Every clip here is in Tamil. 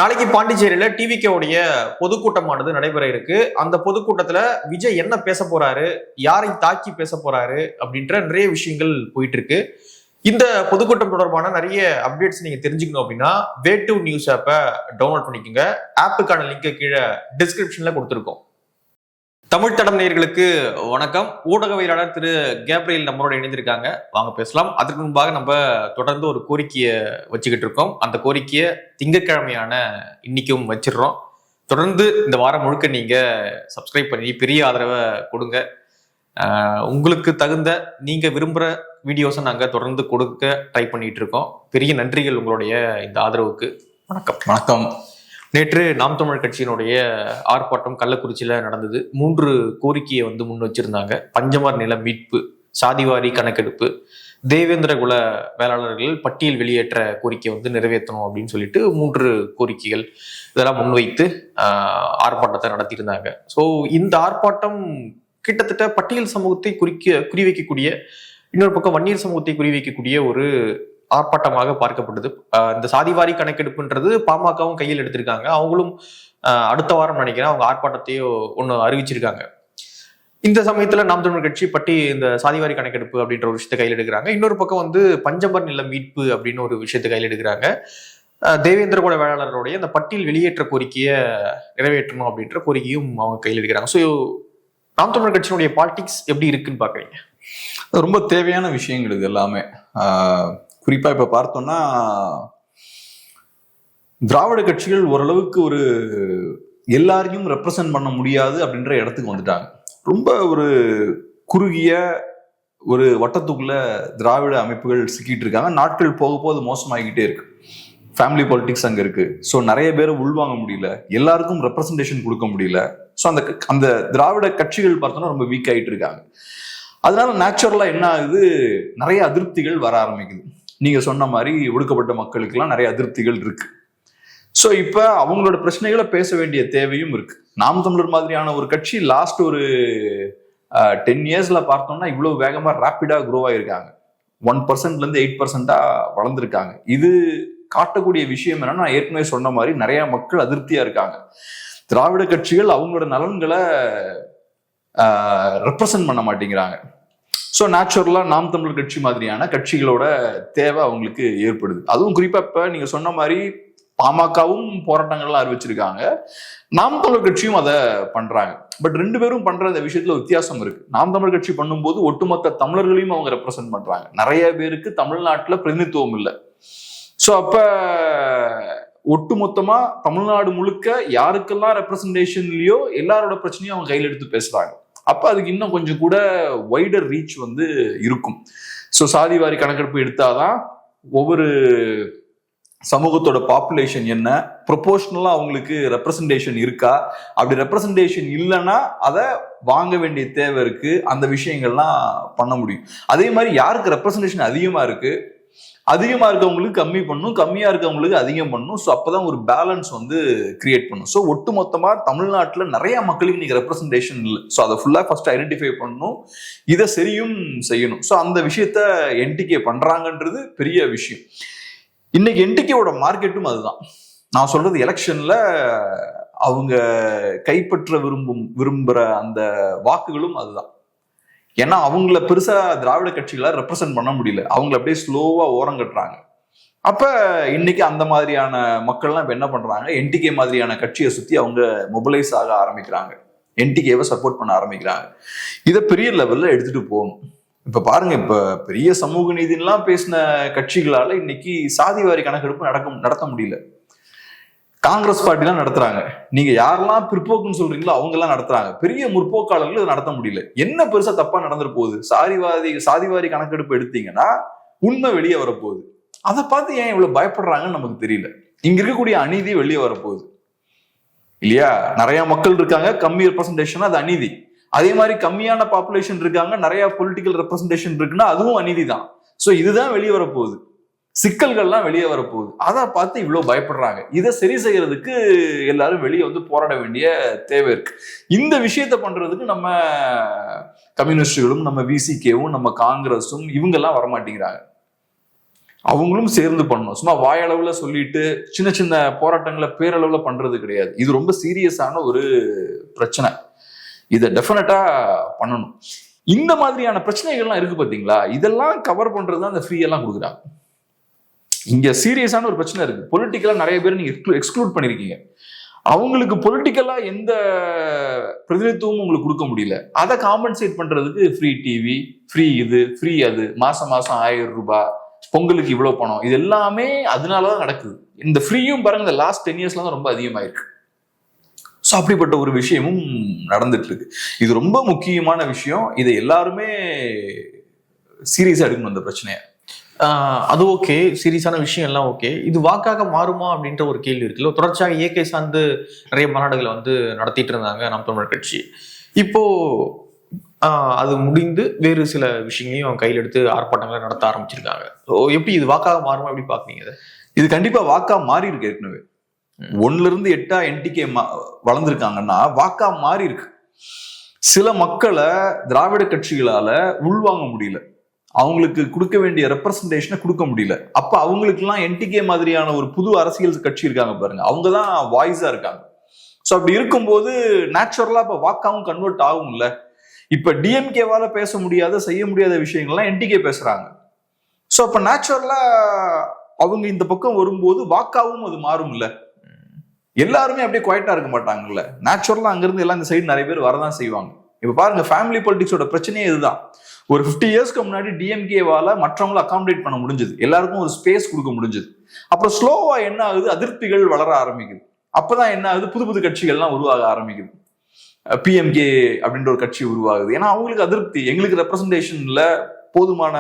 நாளைக்கு பாண்டிச்சேரியில டிவிகேவுடைய பொதுக்கூட்டமானது நடைபெற இருக்கு. அந்த பொதுக்கூட்டத்துல விஜய் என்ன பேச போறாரு, யாரை தாக்கி பேச போறாரு அப்படின்ற நிறைய விஷயங்கள் போயிட்டு இருக்கு. இந்த பொதுக்கூட்டம் தொடர்பான நிறைய அப்டேட்ஸ் நீங்க தெரிஞ்சுக்கணும் அப்படின்னா வே2 நியூஸ் ஆப்பை டவுன்லோட் பண்ணிக்கோங்க. ஆப்புக்கான லிங்கை கீழே டிஸ்கிரிப்ஷன்ல கொடுத்துருக்கோம். தமிழ் தடம் நேயர்களுக்கு வணக்கம். ஊடகவியலாளர் திரு கேப்ரியல் நம்மளோட இணைந்திருக்காங்க. வாங்க பேசலாம். அதற்கு முன்பாக நம்ம தொடர்ந்து ஒரு கோரிக்கையை வச்சுக்கிட்டு இருக்கோம். அந்த கோரிக்கையை திங்கட்கிழமையான இன்னைக்கும் வச்சிடுறோம். தொடர்ந்து இந்த வாரம் முழுக்க நீங்க சப்ஸ்கிரைப் பண்ணி பெரிய ஆதரவை கொடுங்க. உங்களுக்கு தகுந்த நீங்க விரும்புற வீடியோஸை நாங்க தொடர்ந்து கொடுக்க ட்ரை பண்ணிட்டு இருக்கோம். பெரிய நன்றிகள் உங்களுடைய இந்த ஆதரவுக்கு. வணக்கம். வணக்கம். நேற்று நாம் தமிழ் கட்சியினுடைய ஆர்ப்பாட்டம் கள்ளக்குறிச்சியில நடந்தது. 3 கோரிக்கையை முன் வச்சிருந்தாங்க. பஞ்சமர் நில மீட்பு, சாதிவாரி கணக்கெடுப்பு, தேவேந்திர குல வேளாளர்கள் பட்டியல் வெளியேற்ற கோரிக்கையை நிறைவேற்றணும் அப்படின்னு சொல்லிட்டு 3 கோரிக்கைகள் இதெல்லாம் முன்வைத்து ஆர்ப்பாட்டத்தை நடத்தியிருந்தாங்க. ஸோ இந்த ஆர்ப்பாட்டம் கிட்டத்தட்ட பட்டியல் சமூகத்தை குறிவைக்கக்கூடிய, இன்னொரு பக்கம் வன்னியர் சமூகத்தை குறிவைக்கக்கூடிய ஒரு ஆர்ப்பாட்டமாக பார்க்கப்பட்டது. இந்த சாதிவாரி கணக்கெடுப்புன்றது பாமகவும் கையில் எடுத்திருக்காங்க. அவங்களும் அடுத்த வாரம் நினைக்கிறேன் அவங்க ஆர்ப்பாட்டத்தையும் ஒன்று அறிவிச்சிருக்காங்க. இந்த சமயத்துல நாம் தமிழ் கட்சி இந்த சாதிவாரி கணக்கெடுப்பு அப்படின்ற ஒரு விஷயத்தை கையில் எடுக்கிறாங்க. இன்னொரு பக்கம் பஞ்சமர் நில மீட்பு அப்படின்னு ஒரு விஷயத்தை கையில் எடுக்கிறாங்க. தேவேந்திர குல வேளாளர்களுடைய அந்த பட்டியல் வெளியேற்ற கோரிக்கையை நிறைவேற்றணும் அப்படின்ற கோரிக்கையும் அவங்க கையில் எடுக்கிறாங்க. ஸோ நாம் தமிழ் கட்சியினுடைய பாலிடிக்ஸ் எப்படி இருக்குன்னு பாக்குறீங்க? ரொம்ப தேவையான விஷயங்கள் இது எல்லாமே. குறிப்பா இப்ப பார்த்தோம்னா திராவிட கட்சிகள் ஓரளவுக்கு ஒரு எல்லாரையும் ரெப்ரசன்ட் பண்ண முடியாது அப்படின்ற இடத்துக்கு வந்துட்டாங்க. ரொம்ப ஒரு குறுகிய ஒரு வட்டத்துக்குள்ள திராவிட அமைப்புகள் சிக்கிட்டு இருக்காங்க. நாட்கள் போக போக அது மோசமாகிக்கிட்டே இருக்கு. ஃபேமிலி பாலிடிக்ஸ் அங்க இருக்கு. ஸோ நிறைய பேரை உள்வாங்க முடியல, எல்லாருக்கும் ரெப்ரசன்டேஷன் கொடுக்க முடியல. ஸோ அந்த திராவிட கட்சிகள் பார்த்தோம்னா ரொம்ப வீக் ஆகிட்டு இருக்காங்க. அதனால நேச்சுரலா என்ன ஆகுது, நிறைய அதிருப்திகள் வர ஆரம்பிக்குது. நீங்க சொன்ன மாதிரி ஒடுக்கப்பட்ட மக்களுக்கெல்லாம் நிறைய அதிருப்திகள் இருக்கு. ஸோ இப்ப அவங்களோட பிரச்சனைகளை பேச வேண்டிய தேவையும் இருக்கு. நாம் தமிழர் மாதிரியான ஒரு கட்சி லாஸ்ட் ஒரு 10 இயர்ஸ்ல பார்த்தோம்னா இவ்வளவு வேகமா ரேப்பிடா க்ரோ ஆயிருக்காங்க. 1%ல இருந்து 8% வளர்ந்துருக்காங்க. இது காட்டக்கூடிய விஷயம் என்னன்னா, நான் ஏற்கனவே சொன்ன மாதிரி நிறைய மக்கள் அதிருப்தியா இருக்காங்க. திராவிட கட்சிகள் அவங்களோட நலன்களை ரெப்ரசன்ட் பண்ண மாட்டேங்கிறாங்க. ஸோ நேச்சுரலா நாம் தமிழர் கட்சி மாதிரியான கட்சிகளோட தேவை அவங்களுக்கு ஏற்படுது. அதுவும் குறிப்பா இப்ப நீங்க சொன்ன மாதிரி பாமகவும் போராட்டங்கள்லாம் அறிவிச்சிருக்காங்க, நாம் தமிழர் கட்சியும் அதை பண்றாங்க. பட் 2 பேரும் பண்ற இந்த விஷயத்துல வித்தியாசம் இருக்கு. நாம் தமிழர் கட்சி பண்ணும்போது ஒட்டுமொத்த தமிழர்களையும் அவங்க ரெப்ரசென்ட் பண்றாங்க. நிறைய பேருக்கு தமிழ்நாட்டுல பிரதிநிதித்துவம் இல்லை. ஸோ அப்ப ஒட்டுமொத்தமா தமிழ்நாடு முழுக்க யாருக்கெல்லாம் ரெப்ரசன்டேஷன் இல்லையோ எல்லாரோட பிரச்சனையும் அவங்க கையில் எடுத்து பேசுறாங்க. அப்ப அதுக்கு இன்னும் கொஞ்சம் கூட வைடர் ரீச் இருக்கும். ஸோ சாதிவாரி கணக்கெடுப்பு எடுத்தாதான் ஒவ்வொரு சமூகத்தோட பாப்புலேஷன் என்ன, ப்ரொபோஷனலா அவங்களுக்கு ரெப்ரசன்டேஷன் இருக்கா, அப்படி ரெப்ரசன்டேஷன் இல்லைன்னா அதை வாங்க வேண்டிய தேவை இருக்கு. அந்த விஷயங்கள்லாம் பண்ண முடியும். அதே மாதிரி யாருக்கு ரெப்ரசன்டேஷன் அதிகமா இருக்கவங்களுக்கு கம்மி பண்ணும், கம்மியா இருக்கவங்களுக்கு அதிகம் பண்ணும். ஸோ அப்பதான் ஒரு பேலன்ஸ் கிரியேட் பண்ணும். ஸோ ஒட்டு மொத்தமா தமிழ்நாட்டுல நிறைய மக்களுக்கு நீங்க ரெப்ரசன்டேஷன் இல்லை. ஸோ அதை ஃபுல்லா ஃபர்ஸ்ட் ஐடென்டிஃபை பண்ணணும், இதை சரியும் செய்யணும். ஸோ அந்த விஷயத்த என்டிகே பண்றாங்கன்றது பெரிய விஷயம். இன்னைக்கு என்டிகேவோட மார்க்கெட்டும் அதுதான். நான் சொல்றது எலெக்ஷன்ல அவங்க கைப்பற்ற விரும்புற அந்த வாக்குகளும் அதுதான். ஏன்னா அவங்கள பெருசா திராவிட கட்சிகளை ரெப்ரசென்ட் பண்ண முடியல. அவங்கள அப்படியே ஸ்லோவா ஓரங்கட்டுறாங்க. அப்ப இன்னைக்கு அந்த மாதிரியான மக்கள்லாம் இப்ப என்ன பண்றாங்க, என்டிகே மாதிரியான கட்சியை சுத்தி அவங்க மொபிலைஸ் ஆக ஆரம்பிக்கிறாங்க, என்டிகேவை சப்போர்ட் பண்ண ஆரம்பிக்கிறாங்க. இதை பெரிய லெவல்ல எடுத்துட்டு போகணும். இப்ப பாருங்க, இப்ப பெரிய சமூக நீதிலாம் பேசின கட்சிகளால இன்னைக்கு சாதிவாரி கணக்கெடுப்பு நடத்த முடியல. காங்கிரஸ் பார்ட்டிலாம் நடத்துறாங்க. நீங்க யாரெல்லாம் பிற்போக்குன்னு சொல்றீங்களோ அவங்க எல்லாம் நடத்துறாங்க. பெரிய முற்போக்காளர்கள் இதை நடத்த முடியல. என்ன பெருசா தப்பா நடந்துட்டு போகுது? சாதிவாரி கணக்கெடுப்பு எடுத்தீங்கன்னா உண்மை வெளியே வரப்போகுது. அதை பார்த்து ஏன் இவ்வளவு பயப்படுறாங்கன்னு நமக்கு தெரியல. இங்க இருக்கக்கூடிய அநீதி வெளியே வரப்போகுது இல்லையா? நிறைய மக்கள் இருக்காங்க, கம்மி ரெப்ரசன்டேஷன், அது அநீதி. அதே மாதிரி கம்மியான பாப்புலேஷன் இருக்காங்க, நிறைய பொலிட்டிக்கல் ரெப்ரசன்டேஷன் இருக்குன்னா அதுவும் அநீதி தான். ஸோ இதுதான் வெளியே வரப்போகுது, சிக்கல்கள்லாம் வெளியே வரப்போகுது. அதை பார்த்து இவ்வளவு பயப்படுறாங்க. இதை சரி செய்யறதுக்கு எல்லாரும் வெளியே போராட வேண்டிய தேவை இருக்கு. இந்த விஷயத்த பண்றதுக்கு நம்ம கம்யூனிஸ்டுகளும், நம்ம விசிகேவும், நம்ம காங்கிரஸும் இவங்கெல்லாம் வரமாட்டேங்கிறாங்க. அவங்களும் சேர்ந்து பண்ணணும். சும்மா வாயளவுல சொல்லிட்டு சின்ன சின்ன போராட்டங்களை பேரளவுல பண்றது கிடையாது. இது ரொம்ப சீரியஸான ஒரு பிரச்சனை. இதை டெஃபினட்டா பண்ணணும். இந்த மாதிரியான பிரச்சனைகள்லாம் இருக்கு பாத்தீங்களா, இதெல்லாம் கவர் பண்றதுதான் அந்த ஃப்ரீ எல்லாம் கொடுக்குறாங்க. இங்க சீரியஸான ஒரு பிரச்சனை இருக்கு. பொலிட்டிக்கலா நிறைய பேர் நீங்க எக்ஸ்க்ளூட் பண்ணிருக்கீங்க. அவங்களுக்கு பொலிட்டிக்கலா எந்த பிரதிநிதித்துவமும் உங்களுக்கு கொடுக்க முடியல. அதை காம்பன்சேட் பண்றதுக்கு ஃப்ரீ டிவி, ஃப்ரீ இது, ஃப்ரீ அது, மாசம் 1000 ரூபாய், பொங்கலுக்கு இவ்வளவு பணம், இது எல்லாமே அதனாலதான் நடக்குது. இந்த ஃப்ரீயும் பாருங்க இந்த லாஸ்ட் 10 இயர்ஸ்ல தான் ரொம்ப அதிகமாயிருக்கு. ஸோ அப்படிப்பட்ட ஒரு விஷயமும் நடந்துட்டு இருக்கு. இது ரொம்ப முக்கியமான விஷயம். இதை எல்லாருமே சீரியஸா எடுக்கணும் அந்த பிரச்சனையை. அது ஓகே, சீரியஸான விஷயம் எல்லாம் ஓகே. இது வாக்காக மாறுமா அப்படின்ற ஒரு கேள்வி இருக்குல்ல. தொடர்ச்சியாக இயற்கை சார்ந்து நிறைய மாநாடுகளை வந்து நடத்திட்டு இருந்தாங்க நாம் தமிழர் கட்சி. இப்போ அது முடிந்து வேறு சில விஷயங்களையும் அவங்க கையில் எடுத்து ஆர்ப்பாட்டங்களை நடத்த ஆரம்பிச்சிருக்காங்க. எப்படி இது வாக்காக மாறுமா, எப்படி பாக்குறீங்க? இது கண்டிப்பா வாக்கா மாறி இருக்கு. ஏற்கனவே 1 to 8 என்டிகே வளர்ந்துருக்காங்கன்னா வாக்கா மாறி இருக்கு. சில மக்களை திராவிட கட்சிகளால உள்வாங்க முடியல, அவங்களுக்கு கொடுக்க வேண்டிய ரெப்ரசன்டேஷனை கொடுக்க முடியல. அப்ப அவங்களுக்கு எல்லாம் என்டிகே மாதிரியான ஒரு புது அரசியல் கட்சி இருக்காங்க பாருங்க, அவங்கதான் வாய்ஸா இருக்காங்க. சோ அப்படி இருக்கும்போது நேச்சுரலா இப்ப வாக்காவும் கன்வெர்ட் ஆகும்ல. இப்ப டிஎம்கேவால பேச முடியாத, செய்ய முடியாத விஷயங்கள்லாம் என்டிகே பேசுறாங்க. சோ அப்ப நேச்சுரலா அவங்க இந்த பக்கம் வரும்போது வாக்காவும் அது மாறும்ல. எல்லாருமே அப்படியே குவைட்டா இருக்க மாட்டாங்கல்ல. நேச்சுரலா அங்கிருந்து எல்லாம் இந்த சைடு நிறைய பேர் வரதான் செய்வாங்க. இப்ப பாருங்க, ஃபேமிலி பாலிடிக்ஸோட பிரச்சனையே இதுதான். ஒரு 50 இயர்ஸ்க்கு முன்னாடி டிஎம்கேவால மற்றவங்களை அகாமடேட் பண்ண முடிஞ்சது, எல்லாருக்கும் ஒரு ஸ்பேஸ் கொடுக்க முடிஞ்சது. அப்புறம் ஸ்லோவா என்ன ஆகுது, அதிருப்திகள் வளர ஆரம்பிக்குது. அப்பதான் என்ன ஆகுது, புது புது கட்சிகள்லாம் உருவாக ஆரம்பிக்குது. பிஎம்கே அப்படின்ற ஒரு கட்சி உருவாகுது. ஏன்னா அவங்களுக்கு அதிருப்தி, எங்களுக்கு ரெப்ரசன்டேஷன் இல்ல, போதுமான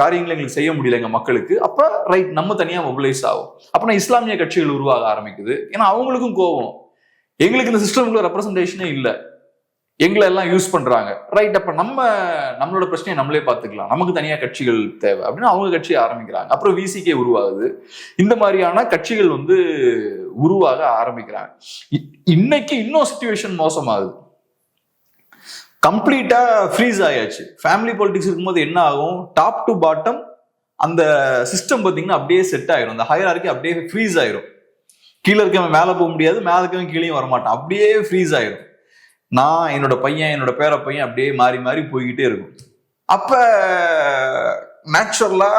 காரியங்களை எங்களுக்கு செய்ய முடியல எங்க மக்களுக்கு. அப்ப ரைட், நம்ம தனியா மொபிலைஸ் ஆகும். அப்ப இஸ்லாமிய கட்சிகள் உருவாக ஆரம்பிக்குது. ஏன்னா அவங்களுக்கும் கோவம், எங்களுக்கு இந்த சிஸ்டம்ல ரெப்ரசன்டேஷனே இல்லை, எங்களை எல்லாம் யூஸ் பண்றாங்க. ரைட், அப்ப நம்மளோட பிரச்சனையை நம்மளே பார்த்துக்கலாம், நமக்கு தனியா கட்சிகள் தேவை அப்படின்னு அவங்க கட்சியை ஆரம்பிக்கிறாங்க. அப்புறம் விசிகே உருவாகுது. இந்த மாதிரியான கட்சிகள் வந்து உருவாக ஆரம்பிக்கிறாங்க. இன்னைக்கு இன்னும் சிச்சுவேஷன் மோசமாகுது. கம்ப்ளீட்டா ஃப்ரீஸ் ஆயாச்சு. ஃபேமிலி பாலிடிக்ஸ் இருக்கும்போது என்ன ஆகும், டாப் டு பாட்டம் அந்த சிஸ்டம் பார்த்தீங்கன்னா அப்படியே செட் ஆயிரும். அந்த ஹையரார்கி அப்படியே ஃப்ரீஸ் ஆயிரும். கீழே இருக்கவன் மேலே போக முடியாது, மேலே இருக்கவன் கீழேயும் வரமாட்டான், அப்படியே ஃப்ரீஸ் ஆயிரும். நான், என்னோட பையன், என்னோட பேர பையன் அப்படியே மாறி மாறி போய்கிட்டே இருக்கும். அப்ப நேச்சுரலா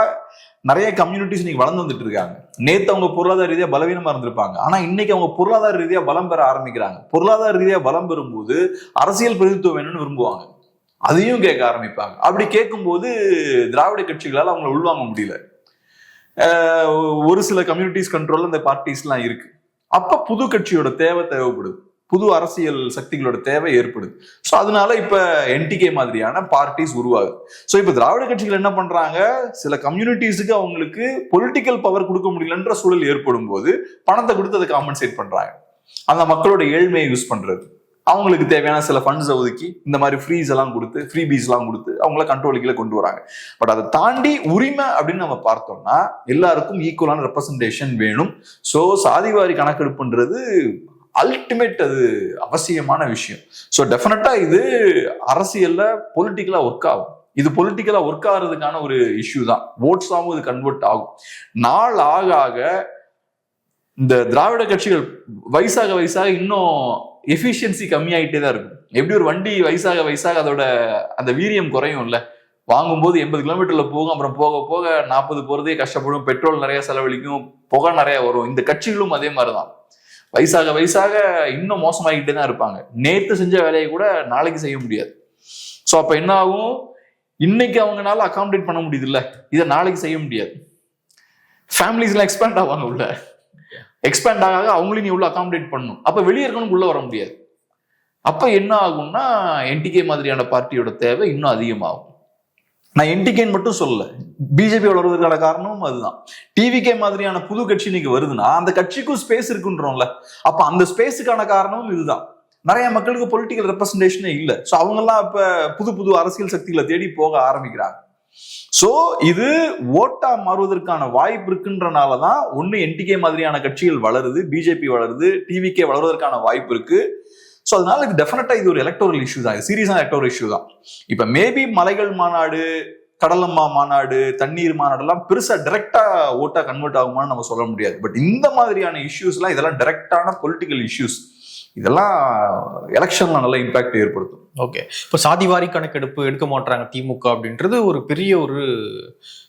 நிறைய கம்யூனிட்டிஸ் இன்னைக்கு வளர்ந்து வந்துட்டு இருக்காங்க. நேத்து அவங்க பொருளாதார ரீதியா பலவீனமா இருந்திருப்பாங்க, ஆனா இன்னைக்கு அவங்க பொருளாதார ரீதியா பலம் பெற ஆரம்பிக்கிறாங்க. பொருளாதார ரீதியா பலம் பெறும்போது அரசியல் பிரதித்துவம் வேணும்னு விரும்புவாங்க, அதையும் கேட்க ஆரம்பிப்பாங்க. அப்படி கேட்கும்போது திராவிட கட்சிகளால் அவங்களை உள்வாங்க முடியல. ஒரு சில கம்யூனிட்டிஸ் கண்ட்ரோல்ல இந்த பார்ட்டிஸ் எல்லாம் இருக்கு. அப்ப புது கட்சியோட தேவைப்படுது, புது அரசியல் சக்திகளோட தேவை ஏற்படுது. ஸோ அதனால இப்ப என்டிகே மாதிரியான பார்ட்டிஸ் உருவாகுது. ஸோ இப்ப திராவிட கட்சிகள் என்ன பண்றாங்க, சில கம்யூனிட்டிஸுக்கு அவங்களுக்கு பொலிட்டிக்கல் பவர் கொடுக்க முடியலன்ற சூழல் ஏற்படும் போது பணத்தை கொடுத்து அதை காம்பன்சேட் பண்றாங்க. அந்த மக்களோட ஏழ்மையை யூஸ் பண்றது, அவங்களுக்கு தேவையான சில ஃபண்ட்ஸை ஒதுக்கி இந்த மாதிரி ஃப்ரீஸ் எல்லாம் கொடுத்து, ஃப்ரீ பீஸ் எல்லாம் கொடுத்து அவங்கள கண்ட்ரோலுக்குள்ள கொண்டு வராங்க. பட் அதை தாண்டி உரிமை அப்படின்னு நம்ம பார்த்தோம்னா எல்லாருக்கும் ஈக்குவலான ரெப்ரசன்டேஷன் வேணும். ஸோ சாதிவாரி கணக்கெடுப்புன்றது அல்டிமேட், அது அவசியமான விஷயம். ஸோ டெஃபினட்டா இது அரசியல்ல பொலிட்டிக்கலா ஒர்க் ஆகும். இது பொலிட்டிக்கலா ஒர்க் ஆகிறதுக்கான ஒரு இஷ்யூ தான். ஓட்ஸாகவும் இது கன்வெர்ட் ஆகும். நாள் ஆக ஆக இந்த திராவிட கட்சிகள் வயசாக வயசாக இன்னும் எஃபிஷியன்சி கம்மியாயிட்டே தான் இருக்கும். எப்படி ஒரு வண்டி வயசாக வயசாக அதோட அந்த வீரியம் குறையும் இல்ல, வாங்கும்போது 80 கிலோமீட்டர்ல போகும், அப்புறம் போக போக 40 போறதே கஷ்டப்படும், பெட்ரோல் நிறைய செலவழிக்கும், புகை நிறைய வரும். இந்த கட்சிகளும் அதே மாதிரிதான், வயசாக வயசாக இன்னும் மோசமாகிட்டே தான் இருப்பாங்க. நேத்து செஞ்ச வேலையை கூட நாளைக்கு செய்ய முடியாது. ஸோ அப்ப என்ன ஆகும், இன்னைக்கு அவங்களால அகாமடேட் பண்ண முடியுது இல்ல, இதை நாளைக்கு செய்ய முடியாது. ஃபேமிலிஸ் எல்லாம் எக்ஸ்பேண்ட் ஆவாங்க, உள்ள எக்ஸ்பேண்ட் ஆக அவங்களையும் நீ உள்ள அகாமடேட் பண்ணணும். அப்ப வெளியே இருக்கணும், உள்ள வர முடியாது. அப்ப என்ன ஆகும்னா என்டிகே மாதிரியான பார்ட்டியோட தேவை இன்னும் அதிகமாகும். நான் என்டிகேன்னு மட்டும் சொல்லல, பிஜேபி வளர்வதற்கான காரணமும் அதுதான். டிவிகே மாதிரியான புது கட்சி இன்னைக்கு வருதுன்னா அந்த கட்சிக்கும் ஸ்பேஸ் இருக்குன்றோம்ல, அப்ப அந்த ஸ்பேஸுக்கான காரணமும் இதுதான். நிறைய மக்களுக்கு பொலிட்டிக்கல் ரெப்ரசன்டேஷனே இல்லை. ஸோ அவங்கெல்லாம் இப்ப புது புது அரசியல் சக்திகளை தேடி போக ஆரம்பிக்கிறாங்க. சோ இது ஓட்டா மாறுவதற்கான வாய்ப்பு இருக்குன்றனாலதான் ஒண்ணு என்டிகே மாதிரியான கட்சிகள் வளருது, பிஜேபி வளருது, டிவிகே வளர்வதற்கான வாய்ப்பு இருக்கு. ஸோ அதனால இது டெஃபினட்டா இது ஒரு எலக்டோரல் இஷ்யூ தான், சீரியஸான எலக்டோரல் இஷ்யூ தான். இப்ப மேபி மலைகள் மாநாடு, கடலம்மா மாநாடு, தண்ணீர் மாநாடு எல்லாம் பெருசா டைரக்டா ஓட்டா கன்வெர்ட் ஆகுமான்னு நம்ம சொல்ல முடியாது. பட் இந்த மாதிரியான இஷ்யூஸ் எல்லாம் இதெல்லாம் டைரக்டான பொலிட்டிக்கல் இஷ்யூஸ். இதெல்லாம் எலெக்ஷன்ல நல்ல இம்பாக்ட் ஏற்படுத்தும். ஓகே, இப்போ சாதிவாரி கணக்கெடுப்பு எடுக்க மாட்டாங்க திமுக அப்படின்றது ஒரு பெரிய ஒரு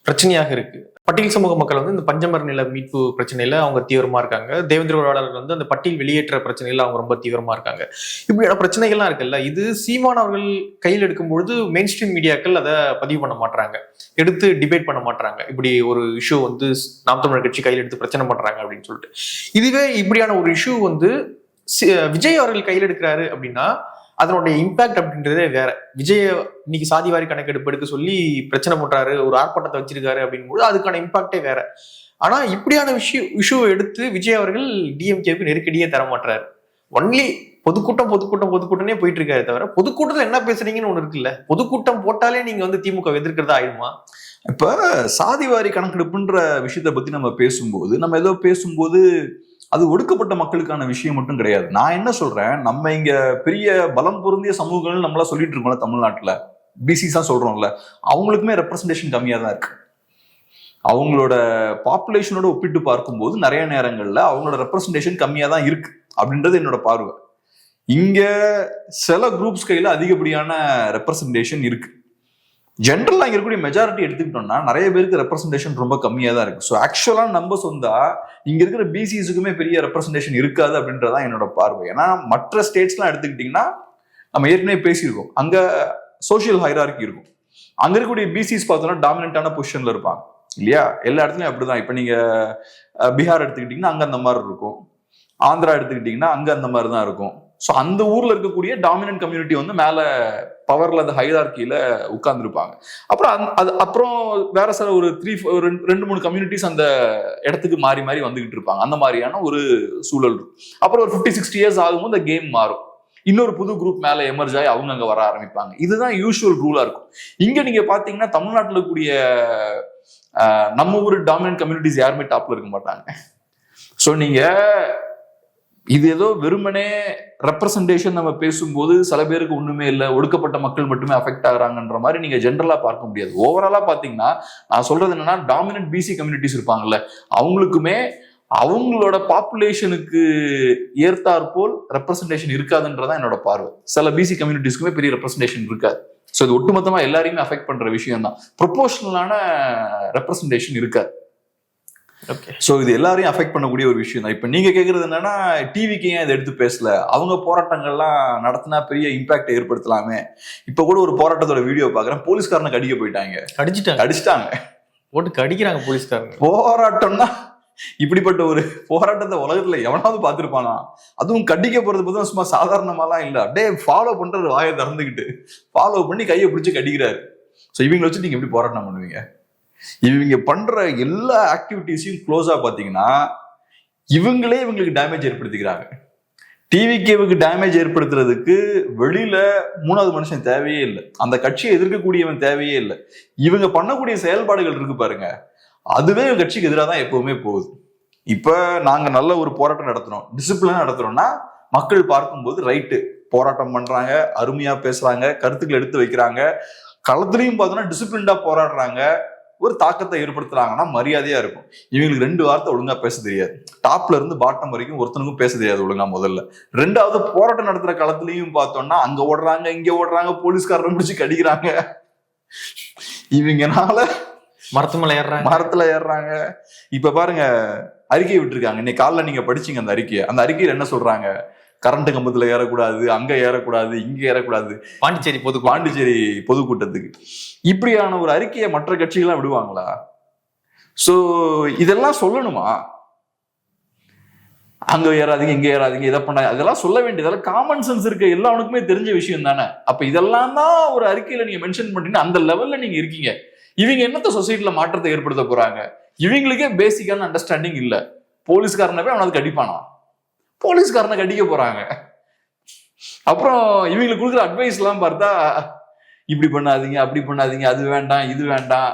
பிரச்சனையாக இருக்கு. பட்டியல் சமூக மக்கள் வந்து இந்த பஞ்சமர் நில மீட்பு பிரச்சனையில அவங்க தீவிரமா இருக்காங்க. தேவேந்திர வேளாளர்கள் வந்து அந்த பட்டியல் வெளியேற்ற பிரச்சனையில அவங்க ரொம்ப தீவிரமா இருக்காங்க. இப்படியான பிரச்சனைகள்லாம் இருக்குல்ல, இது சீமான் அவர்கள் கையில் எடுக்கும்பொழுது மெயின் ஸ்ட்ரீம் மீடியாக்கள் அதை பதிவு பண்ண மாட்டாங்க, எடுத்து டிபேட் பண்ண மாட்டாங்க. இப்படி ஒரு இஷ்யூ வந்து நாம் தமிழர் கட்சி கையில் எடுத்து பிரச்சனை பண்றாங்க அப்படின்னு சொல்லிட்டு. இதுவே இப்படியான ஒரு இஷ்யூ வந்து விஜய் அவர்கள் கையில் எடுக்கிறாரு அப்படின்னா அதனுடைய இம்பாக்ட் அப்படின்றதே வேற. விஜய் இன்னைக்கு சாதிவாரி கணக்கெடுப்பு எடுக்க சொல்லி பிரச்சனை பண்றாரு, ஒரு ஆர்ப்பாட்டத்தை வச்சிருக்காரு அப்படிங்கும்போது அதுக்கான இம்பாக்டே வேற. ஆனா இப்படியான இஷ்யூவை எடுத்து விஜய் அவர்கள் டிஎம்கேக்கு நெருக்கடியே தர மாட்டாரு. ஒன்லி பொதுக்கூட்டம்னே போயிட்டு இருக்காரு தவிர பொதுக்கூட்டத்துல என்ன பேசுறீங்கன்னு ஒண்ணு இருக்குல்ல. பொதுக்கூட்டம் போட்டாலே நீங்க வந்து திமுக எதிர்க்கிறதா ஆயிடுமா? இப்ப சாதிவாரி கணக்கெடுப்புன்ற விஷயத்த பத்தி நம்ம பேசும்போது அது ஒடுக்கப்பட்ட மக்களுக்கான விஷயம் மட்டும் கிடையாது. நான் என்ன சொல்றேன், நம்ம இங்க பெரிய பலம் பொருந்திய சமூகங்கள் நம்மளா சொல்லிட்டு இருக்கோம்ல தமிழ்நாட்டுல, பிசிஸ் தான் சொல்றோம்ல, அவங்களுக்குமே ரெப்ரசன்டேஷன் கம்மியா தான் இருக்கு. அவங்களோட பாப்புலேஷனோட ஒப்பிட்டு பார்க்கும்போது நிறைய நேரங்கள்ல அவங்களோட ரெப்ரசன்டேஷன் கம்மியா தான் இருக்கு அப்படின்றது என்னோட பார்வை. இங்க சில குரூப்ஸ் கையில அதிகப்படியான ரெப்ரசன்டேஷன் இருக்கு. ஜென்ரலா இங்க இருக்கக்கூடிய மெஜாரிட்டி எடுத்துக்கிட்டோம்னா நிறைய பேருக்கு ரெப்ரசன்டேஷன் ரொம்ப கம்மியா தான் இருக்கு. ஸோ ஆக்சுவலான நம்பர்ஸ் வந்தா இங்க இருக்கிற பிசிஸுக்குமே பெரிய ரெப்ரசன்டேஷன் இருக்காது அப்படின்றதான் என்னோட பார்வை. ஏன்னா மற்ற ஸ்டேட்ஸ்லாம் எடுத்துக்கிட்டீங்கன்னா நம்ம ஏற்கனவே பேசியிருக்கோம், அங்க சோசியல் ஹைரார்கி இருக்கும். அங்க இருக்கக்கூடிய பிசிஸ் பார்த்தோம்னா டாமினன்டான பொசிஷன்ல இருப்பாங்க இல்லையா? எல்லா இடத்துலயும் அப்படிதான். இப்ப நீங்க பீகார் எடுத்துக்கிட்டீங்கன்னா அங்க அந்த மாதிரி இருக்கும், ஆந்திரா எடுத்துக்கிட்டீங்கன்னா அங்க அந்த மாதிரி தான் இருக்கும். ஸோ அந்த ஊர்ல இருக்கக்கூடிய டாமினன்ட் கம்யூனிட்டி வந்து மேல பவர்ல அந்த ஹைரார்கியில உட்கார்ந்துருப்பாங்க. அப்புறம் வேற சில ஒரு 2-3 கம்யூனிட்டிஸ் அந்த இடத்துக்கு மாறி மாறி வந்துகிட்டு இருப்பாங்க. அந்த மாதிரியான ஒரு சூழல் இருக்கும். அப்புறம் ஒரு 50-60 இயர்ஸ் ஆகும்போது இந்த கேம் மாறும், இன்னொரு புது குரூப் மேல எமர்ஜ் ஆகி அவங்க அங்க வர ஆரம்பிப்பாங்க. இதுதான் யூசுவல் ரூலா இருக்கும். இங்க நீங்க பாத்தீங்கன்னா தமிழ்நாட்டில் இருக்கக்கூடிய நம்ம ஊர் டாமினன்ட் கம்யூனிட்டிஸ் யாருமே டாப்ல இருக்க மாட்டாங்க. ஸோ நீங்க இது ஏதோ வெறுமனே ரெப்ரசன்டேஷன் நம்ம பேசும்போது சில பேருக்கு ஒண்ணுமே இல்லை, ஒடுக்கப்பட்ட மக்கள் மட்டுமே அஃபெக்ட் ஆகுறாங்கன்ற மாதிரி நீங்க ஜென்ரலா பார்க்க முடியாது. ஓவராலா பாத்தீங்கன்னா நான் சொல்றது என்னன்னா, டாமினன்ட் பிசி கம்யூனிட்டிஸ் இருப்பாங்கல்ல, அவங்களுக்குமே அவங்களோட பாப்புலேஷனுக்கு ஏற்றாற்போல் ரெப்ரசன்டேஷன் இருக்காதுன்றதான் என்னோட பார்வை. சில பிசி கம்யூனிட்டிஸ்க்குமே பெரிய ரெப்ரசன்டேஷன் இருக்காது. ஸோ இது ஒட்டுமொத்தமா எல்லாரையுமே அஃபெக்ட் பண்ற விஷயம் தான். ப்ரொபோஷனலான ரெப்ரசன்டேஷன் இருக்காது. சோ இது எல்லாரையும் அஃபெக்ட் பண்ணக்கூடிய ஒரு விஷயம் தான். இப்ப நீங்க கேக்குறது என்னன்னா, டிவிக்கு ஏன் இதை எடுத்து பேசல, அவங்க போராட்டங்கள்லாம் நடத்தினா பெரிய இம்பாக்ட் ஏற்படுத்தலாமே. இப்ப கூட ஒரு போராட்டத்தோட வீடியோ பாக்குறேன், போலீஸ்காரனை கடிக்க போயிட்டாங்க, அடிச்சிட்டாங்க, போட்டு கடிக்கிறாங்க போலீஸ்காரங்க. போராட்டம்னா இப்படிப்பட்ட ஒரு போராட்டத்தை உலகத்துல எவனாவது பார்த்திருப்பானா? அதுவும் கடிக்க போறது பார்த்தா சும்மா சாதாரணமாலாம் இல்ல, அப்படியே ஃபாலோ பண்றது, வாயை திறந்துக்கிட்டு ஃபாலோ பண்ணி கையை பிடிச்சி கடிக்கிறாரு. ஸோ இவங்களை வச்சு நீங்க எப்படி போராட்டம் பண்ணுவீங்க? இவங்க பண்ற எல்லா ஆக்டிவிட்டிஸையும் க்ளோஸா பாத்தீங்கன்னா இவங்களே இவங்களுக்கு டேமேஜ் ஏற்படுத்திக்கிறாங்க. டிவிக்கு டேமேஜ் ஏற்படுத்துறதுக்கு வெளியில 3வது மனுஷன் தேவையே இல்லை, அந்த கட்சியை எதிர்க்கக்கூடியவன் தேவையே இல்லை. இவங்க பண்ணக்கூடிய செயல்பாடுகள் இருக்கு பாருங்க, அதுவே கட்சிக்கு எதிராக தான் எப்பவுமே போகுது. இப்ப நாங்க நல்ல ஒரு போராட்டம் நடத்துறோம், டிசிப்ளினா நடத்துறோம்னா மக்கள் பார்க்கும்போது ரைட்டு, போராட்டம் பண்றாங்க, அருமையா பேசுறாங்க, கருத்துக்கள் எடுத்து வைக்கிறாங்க, களத்திலையும் பார்த்தோம்னா டிசிப்ளின்டா போராடுறாங்க, ஒரு தாக்கத்தை ஏற்படுத்துறாங்கன்னா மரியாதையா இருக்கும். இவங்களுக்கு 2 வார்த்தை ஒழுங்கா பேச தெரியாது, டாப்ல இருந்து பாட்டம் வரைக்கும் ஒருத்தனுக்கும் பேச தெரியாது ஒழுங்கா முதல்ல. 2வது போராட்டம் நடத்துற களத்திலையும் பார்த்தோம்னா அங்க ஓடுறாங்க, இங்க ஓடுறாங்க, போலீஸ்காரரை முடிச்சு கடிக்கிறாங்க. இவங்கனால மரத்துல ஏறுறாங்க. இப்ப பாருங்க, அறிக்கை விட்டுருக்காங்க இன்னைக்கு காலைல, நீங்க படிச்சீங்க அந்த அறிக்கையில என்ன சொல்றாங்க? கரண்ட் கம்பத்துல ஏறக்கூடாது, அங்க ஏறக்கூடாது, இங்க ஏறக்கூடாது, பாண்டிச்சேரி பொதுக்கூட்டத்துக்கு. இப்படியான ஒரு அறிக்கையை மற்ற கட்சிகள்லாம் விடுவாங்களா? சோ இதெல்லாம் சொல்லணுமா? அங்க ஏறாதீங்க, இங்க ஏறாதீங்க, இதை பண்ண, அதெல்லாம் சொல்ல வேண்டியதெல்லாம் காமன் சென்ஸ் இருக்க எல்லாருக்குமே தெரிஞ்ச விஷயம் தானே. அப்ப இதெல்லாம் தான் ஒரு அறிக்கையில நீங்க மென்ஷன் பண்ணீங்கன்னா அந்த லெவல்ல நீங்க இருக்கீங்க. இவங்க என்னத்த சொசைட்டில மாற்றத்தை ஏற்படுத்த போறாங்க? இவங்களுக்கே பேசிக்கான அண்டர்ஸ்டாண்டிங் இல்ல. போலீஸ்காரனவே அவனுக்கு அடிப்பானா? போலீஸ்காரனை கடிக்க போறாங்க. அப்புறம் இவங்களுக்கு கொடுக்குற அட்வைஸ் எல்லாம் பார்த்தா இப்படி பண்ணாதீங்க, அப்படி பண்ணாதீங்க, அது வேண்டாம், இது வேண்டாம்.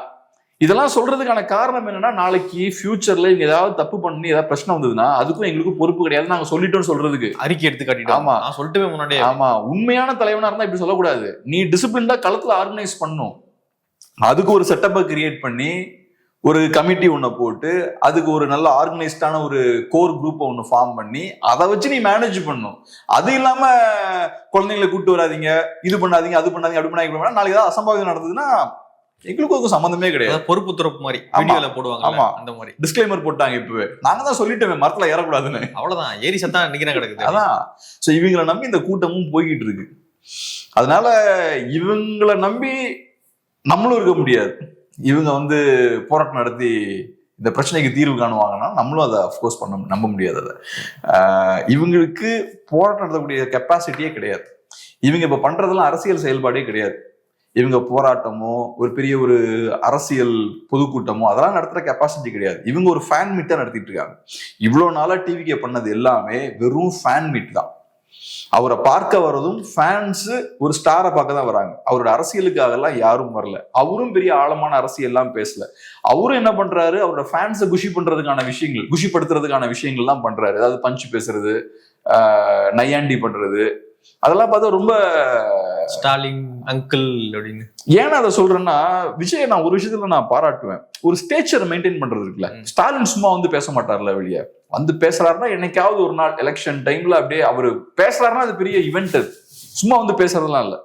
இதெல்லாம் சொல்றதுக்கான காரணம் என்னன்னா, நாளைக்கு ஃபியூச்சர்ல இவங்க ஏதாவது தப்பு பண்ணி ஏதாவது பிரச்சனை வந்ததுன்னா அதுக்கும் எங்களுக்கு பொறுப்பு கிடையாது, நாங்க சொல்லிட்டோம்னு சொல்றதுக்கு அறிக்கை எடுத்து காட்டிட்டோம். ஆமா, நான் சொல்லிட்டு முன்னாடி. ஆமா, உண்மையான தலைவனா இருந்தா இப்படி சொல்லக்கூடாது. நீ டிசிப்ளின்டா களத்துல ஆர்கனைஸ் பண்ணும். அதுக்கு ஒரு செட்டப்பை கிரியேட் பண்ணி ஒரு கமிட்டி ஒன்றை போட்டு அதுக்கு ஒரு நல்ல ஆர்கனைஸ்டான ஒரு கோர் குரூப்பை ஒன்று ஃபார்ம் பண்ணி அதை வச்சு நீ மேனேஜ் பண்ணும். அது இல்லாம குழந்தைங்களை கூட்டு வராதிங்க, இது பண்ணாதீங்க, அது பண்ணாதீங்க, அப்படி பண்ணாதீங்க, நாளைக்கு ஏதாவது அசம்பாவிதம் நடந்ததுன்னா எங்களுக்கு சம்பந்தமே கிடையாது. பொறுப்பு துறப்பு மாதிரி வீடியோல போடுவாங்க. ஆமா, அந்த மாதிரி டிஸ்க்ளைமர் போட்டாங்க. இப்பவே நாங்க தான் சொல்லிட்டோமே மரத்துல ஏறக்கூடாதுன்னு. அவ்வளவுதான், ஏறி சத்தா நிக்கிறேன் கிடக்குது. அதான். சோ இவங்களை நம்பி இந்த கூட்டமும் போய்கிட்டு இருக்கு. அதனால இவங்களை நம்பி நம்மளும் இருக்க முடியாது. இவங்க போராட்டம் நடத்தி இந்த பிரச்சனைக்கு தீர்வு காணுவாங்கன்னா நம்மளும் அதை அஃப்கோர்ஸ் நம்ப முடியாது. அதை இவங்களுக்கு போராட்டம் நடத்தக்கூடிய கெப்பாசிட்டியே கிடையாது. இவங்க இப்ப பண்றதெல்லாம் அரசியல் செயல்பாடே கிடையாது. இவங்க போராட்டமோ ஒரு பெரிய ஒரு அரசியல் பொதுக்கூட்டமோ அதெல்லாம் நடத்துற கெப்பாசிட்டி கிடையாது. இவங்க ஒரு ஃபேன் மீட்டா நடத்திட்டு இருக்காங்க. இவ்வளவு நாளா டிவிக்கு பண்ணது எல்லாமே வெறும் ஃபேன் மீட் தான். அவரை பார்க்க வர்றதும் ஃபேன்ஸ் ஒரு ஸ்டாரை பார்க்க தான் வராங்க. அவரோட அரசியலுக்காக எல்லாம் யாரும் வரல. அவரும் பெரிய ஆழமான அரசியல் எல்லாம் பேசல. அவரும் என்ன பண்றாரு, அவரோட ஃபேன்ஸை குஷி பண்றதுக்கான விஷயங்கள், குஷிப்படுத்துறதுக்கான விஷயங்கள் எல்லாம் பண்றாரு. அதாவது பஞ்சு பேசுறது, நையாண்டி பண்றது, அதெல்லாம் பார்த்தா ரொம்ப ஸ்டாலின் அங்கிள் அப்படின்னு. ஏன்னா அதை சொல்றேன்னா, விஜய் நான் ஒரு விஷயத்துல நான் பாராட்டுவேன். ஒரு ஸ்டேச்சரை மெயின்டைன் பண்றது இருக்குல்ல. ஸ்டாலின் சும்மா பேச மாட்டார்ல, வெளியே பேசுறாருன்னா என்னைக்காவது ஒரு நாள் எலெக்ஷன் டைம்ல அப்படியே அவரு பேசுறாருன்னா அது பெரிய இவெண்ட். சும்மா பேசுறதுலாம் இல்ல.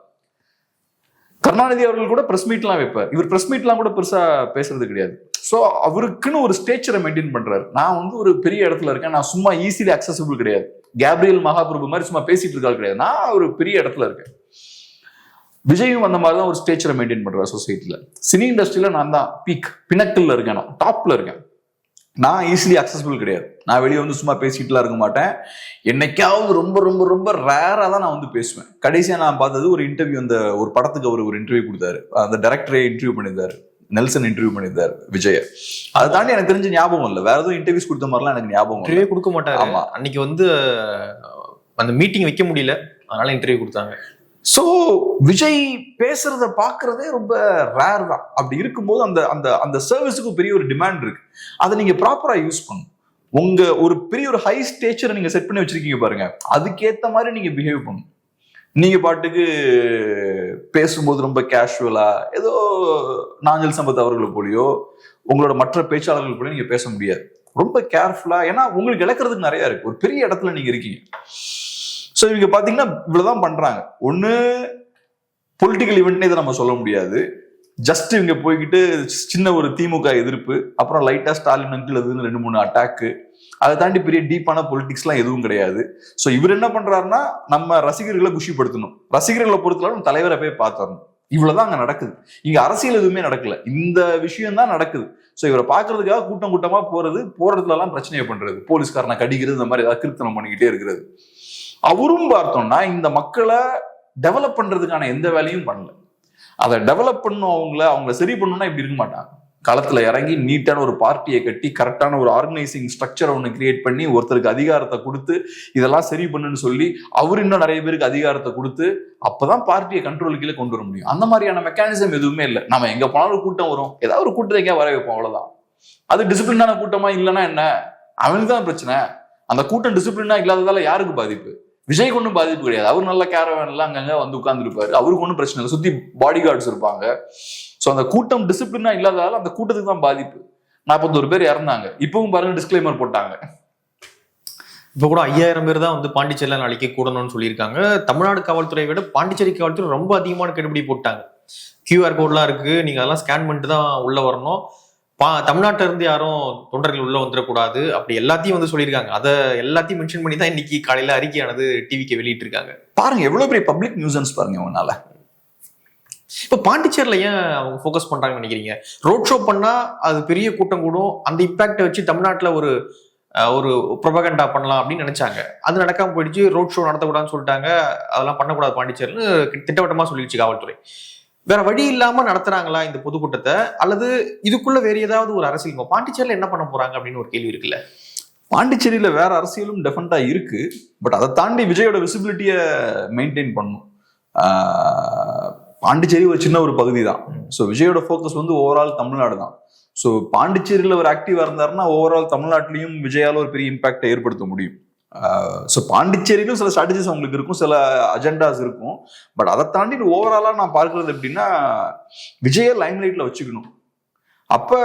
கருணாநிதி அவர்கள் கூட பிரஸ் மீட் எல்லாம் வைப்பார். இவர் பிரஸ் மீட் எல்லாம் கூட பெருசா பேசுறது கிடையாது. சோ அவருக்குன்னு ஒரு ஸ்டேச்சரை மெயின்டைன் பண்றாரு. நான் ஒரு பெரிய இடத்துல இருக்கேன், நான் சும்மா ஈஸிலி அக்சசபிள் கிடையாது. கேப்ரியல் மகாபிரபு மாதிரி சும்மா பேசிட்டு இருக்காரு கிடையாது. நான் ஒரு பெரிய இடத்துல இருக்கேன். விஜயும் அந்த மாதிரிதான் ஒரு ஸ்டேச்சரை மெயின்டைன் பண்றாரு சொசைட்டில. சினி இண்டஸ்ட்ரியில நான் தான் பினக்கிள்ல இருக்கேன், நான் டாப்ல இருக்கேன். நான் ஈஸிலி அக்சசபிள் கிடையாது. நான் வெளியே சும்மா பேசிட்டுலாம் இருக்க மாட்டேன். என்னைக்காவது ரொம்ப ரொம்ப ரொம்ப ரேரா தான் நான் பேசுவேன். கடைசியா நான் பார்த்தது ஒரு இன்டர்வியூ, அந்த ஒரு படத்துக்கு அவர் ஒரு இன்டர்வியூ கொடுத்தாரு. அந்த டைரக்டரே இன்டர்வியூ பண்ணியிருந்தாரு, நெல்சன் இன்டர்வியூ பண்ணியிருந்தாரு விஜய. அதை தாண்டி எனக்கு தெரிஞ்ச ஞாபகம் இல்லை. வேற எதுவும் இன்டர்வியூஸ் கொடுத்த மாதிரிலாம் எனக்கு ஞாபகம் இன்டர்வியூ கொடுக்க மாட்டாரு. ஆமா, அன்னைக்கு அந்த மீட்டிங் வைக்க முடியல, அதனால இன்டர்வியூ கொடுத்தாங்க. சோ விஜய் பேசுறத பாக்குறதே ரொம்ப ரேர் தான். அப்படி இருக்கும்போது அந்த அந்த அந்த சர்வீஸுக்கு பெரிய ஒரு டிமாண்ட் இருக்கு. அதை நீங்க ப்ராப்பரா யூஸ் பண்ணணும். உங்க ஒரு பெரிய ஒரு ஹை ஸ்டேச்சரை நீங்க செட் பண்ணி வச்சிருக்கீங்க பாருங்க, அதுக்கேத்த மாதிரி நீங்க பிஹேவ் பண்ணணும். நீங்க பாட்டுக்கு பேசும்போது ரொம்ப கேஷுவலா ஏதோ நாஞ்சல் சம்பத் அவர்களை போலியோ உங்களோட மற்ற பேச்சாளர்கள் போலியோ நீங்க பேச முடியாது. ரொம்ப கேர்ஃபுல்லா, ஏன்னா உங்களுக்கு இழக்கிறதுக்கு நிறைய இருக்கு. ஒரு பெரிய இடத்துல நீங்க இருக்கீங்க. ஸோ இவங்க பாத்தீங்கன்னா இவ்வளவுதான் பண்றாங்க. ஒண்ணு பொலிட்டிக்கல் ஈவெண்ட்னே இதை நம்ம சொல்ல முடியாது. ஜஸ்ட் இவங்க போய்கிட்டு சின்ன ஒரு திமுக எதிர்ப்பு, அப்புறம் லைட்டா ஸ்டாலின் அங்கிள் அதுன்னு 2-3 அட்டாக்கு, அதை தாண்டி பெரிய டீப்பான பொலிட்டிக்ஸ்லாம் எதுவும் கிடையாது. ஸோ இவர் என்ன பண்றாருன்னா, நம்ம ரசிகர்களை குஷிப்படுத்தணும், ரசிகர்களை பொறுத்தளவு தலைவரை போய் பார்த்தரணும். இவ்வளவுதான் அங்க நடக்குது. இங்க அரசியல் எதுவுமே நடக்கல, இந்த விஷயம் தான் நடக்குது. ஸோ இவரை பாக்குறதுக்காக கூட்டம் கூட்டமா போறதுல எல்லாம் பிரச்சனையை பண்றது, போலீஸ்காரனை கடிக்கிறது, இந்த மாதிரி ஏதாவது கிருத்தனம் பண்ணிக்கிட்டே இருக்கிறது. அவரும் பார்த்தோம்னா இந்த மக்களை டெவலப் பண்றதுக்கான எந்த வேலையும் பண்ணல. அதை டெவலப் பண்ணும், அவங்கள சரி பண்ணணும்னா இப்படி இருக்க மாட்டாங்க. களத்துல இறங்கி நீட்டான ஒரு பார்ட்டியை கட்டி கரெக்டான ஒரு ஆர்கனைசிங் ஸ்ட்ரக்சரை ஒன்று கிரியேட் பண்ணி ஒருத்தருக்கு அதிகாரத்தை கொடுத்து இதெல்லாம் சரி பண்ணுன்னு சொல்லி அவர் இன்னும் நிறைய பேருக்கு அதிகாரத்தை கொடுத்து அப்பதான் பார்ட்டியை கண்ட்ரோலுக்குள்ள கொண்டு வர முடியும். அந்த மாதிரியான மெக்கானிசம் எதுவுமே இல்லை. நம்ம எங்க போனாலும் கூட்டம் வரும், ஏதாவது ஒரு கூட்டத்தை எங்கேயா வர வைப்போம், அவ்வளவுதான். அது டிசிப்ளினான கூட்டமா இல்லைன்னா என்ன, அவனுக்கு தான் பிரச்சனை. அந்த கூட்டம் டிசிப்ளினா இல்லாததால யாருக்கு பாதிப்பு? விஜய்க்கு ஒன்றும் பாதிப்பு கிடையாது. அவர் நல்ல கேரவேன்லாம் அங்கங்க உட்கார்ந்துருப்பாரு, அவருக்கு ஒன்றும் பிரச்சனை இல்லை, சுத்தி பாடி கார்ட்ஸ் இருப்பாங்க. ஸோ அந்த கூட்டம் டிசிப்ளினா இல்லாததால அந்த கூட்டத்துக்கு தான் பாதிப்பு. 41 பேர் இறந்தாங்க. இப்பவும் பாருங்க டிஸ்க்ளைமர் போட்டாங்க. இப்ப கூட 5000 பேர் தான் பாண்டிச்சேரியில நாளைக்கு கூடணும்னு சொல்லியிருக்காங்க. தமிழ்நாடு காவல்துறையை விட பாண்டிச்சேரி காவல்துறை ரொம்ப அதிகமான கெடுபிடி போட்டாங்க. QR கோட்லாம் இருக்கு, நீங்க அதெல்லாம் ஸ்கேன் பண்ணிட்டு தான் உள்ள வரணும். தமிழ்நாட்டில இருந்து யாரும் தொண்டர்கள் உள்ள வந்துடக்கூடாது, அப்படி எல்லாத்தையும் சொல்லியிருக்காங்க. அதை எல்லாத்தையும் மென்ஷன் பண்ணி தான் இன்னைக்கு காலையில அறிக்கையானது டிவிக்கு வெளியிட்டு இருக்காங்க. பாருங்க எவ்வளவு பெரிய பப்ளிக் நியூசன்ஸ் பாருங்க அவங்களால. இப்ப பாண்டிச்சேரியில ஏன் அவங்க ஃபோக்கஸ் பண்றாங்கன்னு நினைக்கிறீங்க? ரோட் ஷோ பண்ணா அது பெரிய கூட்டம் கூடும், அந்த இம்பாக்டை வச்சு தமிழ்நாட்டுல ஒரு ப்ரொபகண்டா பண்ணலாம் அப்படின்னு நினைச்சாங்க. அது நடக்காம போயிடுச்சு. ரோட் ஷோ நடத்தக்கூடாதுன்னு சொல்லிட்டாங்க, அதெல்லாம் பண்ணக்கூடாது பாண்டிச்சேரின்னு திட்டவட்டமா சொல்லிடுச்சு காவல்துறை. வேற வழி இல்லாம நடத்துறாங்களா இந்த பொதுக்கூட்டத்தை, அல்லது இதுக்குள்ள வேற ஏதாவது ஒரு அரசியல் பாண்டிச்சேரியில என்ன பண்ண போறாங்க அப்படின்னு ஒரு கேள்வி இருக்குல்ல. பாண்டிச்சேரியில வேற அரசியலும் டெஃபினட்டா இருக்கு. பட் அதை தாண்டி விஜயோட விசிபிலிட்டியை மெயின்டைன் பண்ணும். பாண்டிச்சேரி ஒரு சின்ன ஒரு பகுதி தான். ஸோ விஜயோட ஃபோக்கஸ் ஓவரால் தமிழ்நாடு தான். ஸோ பாண்டிச்சேரியில ஒரு ஆக்டிவா இருந்தாருன்னா ஓவரால் தமிழ்நாட்டிலையும் விஜயால ஒரு பெரிய இம்பாக்டை ஏற்படுத்த முடியும். ஸோ பாண்டிச்சேரியிலும் சில ஸ்ட்ராட்டஜிஸ் அவங்களுக்கு இருக்கும், சில அஜெண்டாஸ் இருக்கும். பட் அதை தாண்டி ஓவராலா நான் பார்க்கறது எப்படின்னா, விஜய லைம்லைட்ல வச்சுக்கணும். அப்ப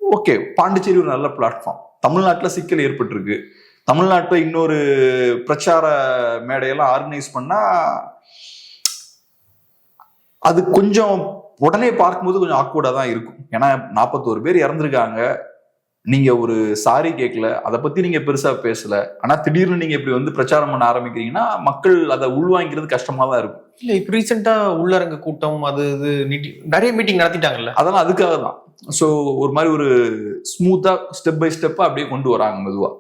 ஓகே, பாண்டிச்சேரி ஒரு நல்ல பிளாட்ஃபார்ம். தமிழ்நாட்டில் சிக்கல் ஏற்பட்டிருக்கு, தமிழ்நாட்டில் இன்னொரு பிரச்சார மேடையெல்லாம் ஆர்கனைஸ் பண்ணா அது கொஞ்சம் உடனே பார்க்கும்போது கொஞ்சம் ஆக்வர்டா தான் இருக்கும். ஏன்னா 41 பேர் இறந்துருக்காங்க, நீங்க ஒரு சாரி கேட்கல, அதை பத்தி நீங்க பெருசா பேசல. ஆனா திடீர்னு நீங்க இப்படி வந்து பிரச்சாரம் பண்ண ஆரம்பிக்கிறீங்கன்னா மக்கள் அதை உள்வாங்கிறது கஷ்டமா தான் இருக்கும். இல்ல இப்ப ரீசெண்டா உள்ளரங்க கூட்டம் அது இது நிறைய மீட்டிங் நடத்திட்டாங்கல்ல, அதெல்லாம் அதுக்காக தான். ஸோ ஒரு மாதிரி ஒரு ஸ்மூத்தா ஸ்டெப் பை ஸ்டெப்பா அப்படியே கொண்டு வராங்க மெதுவா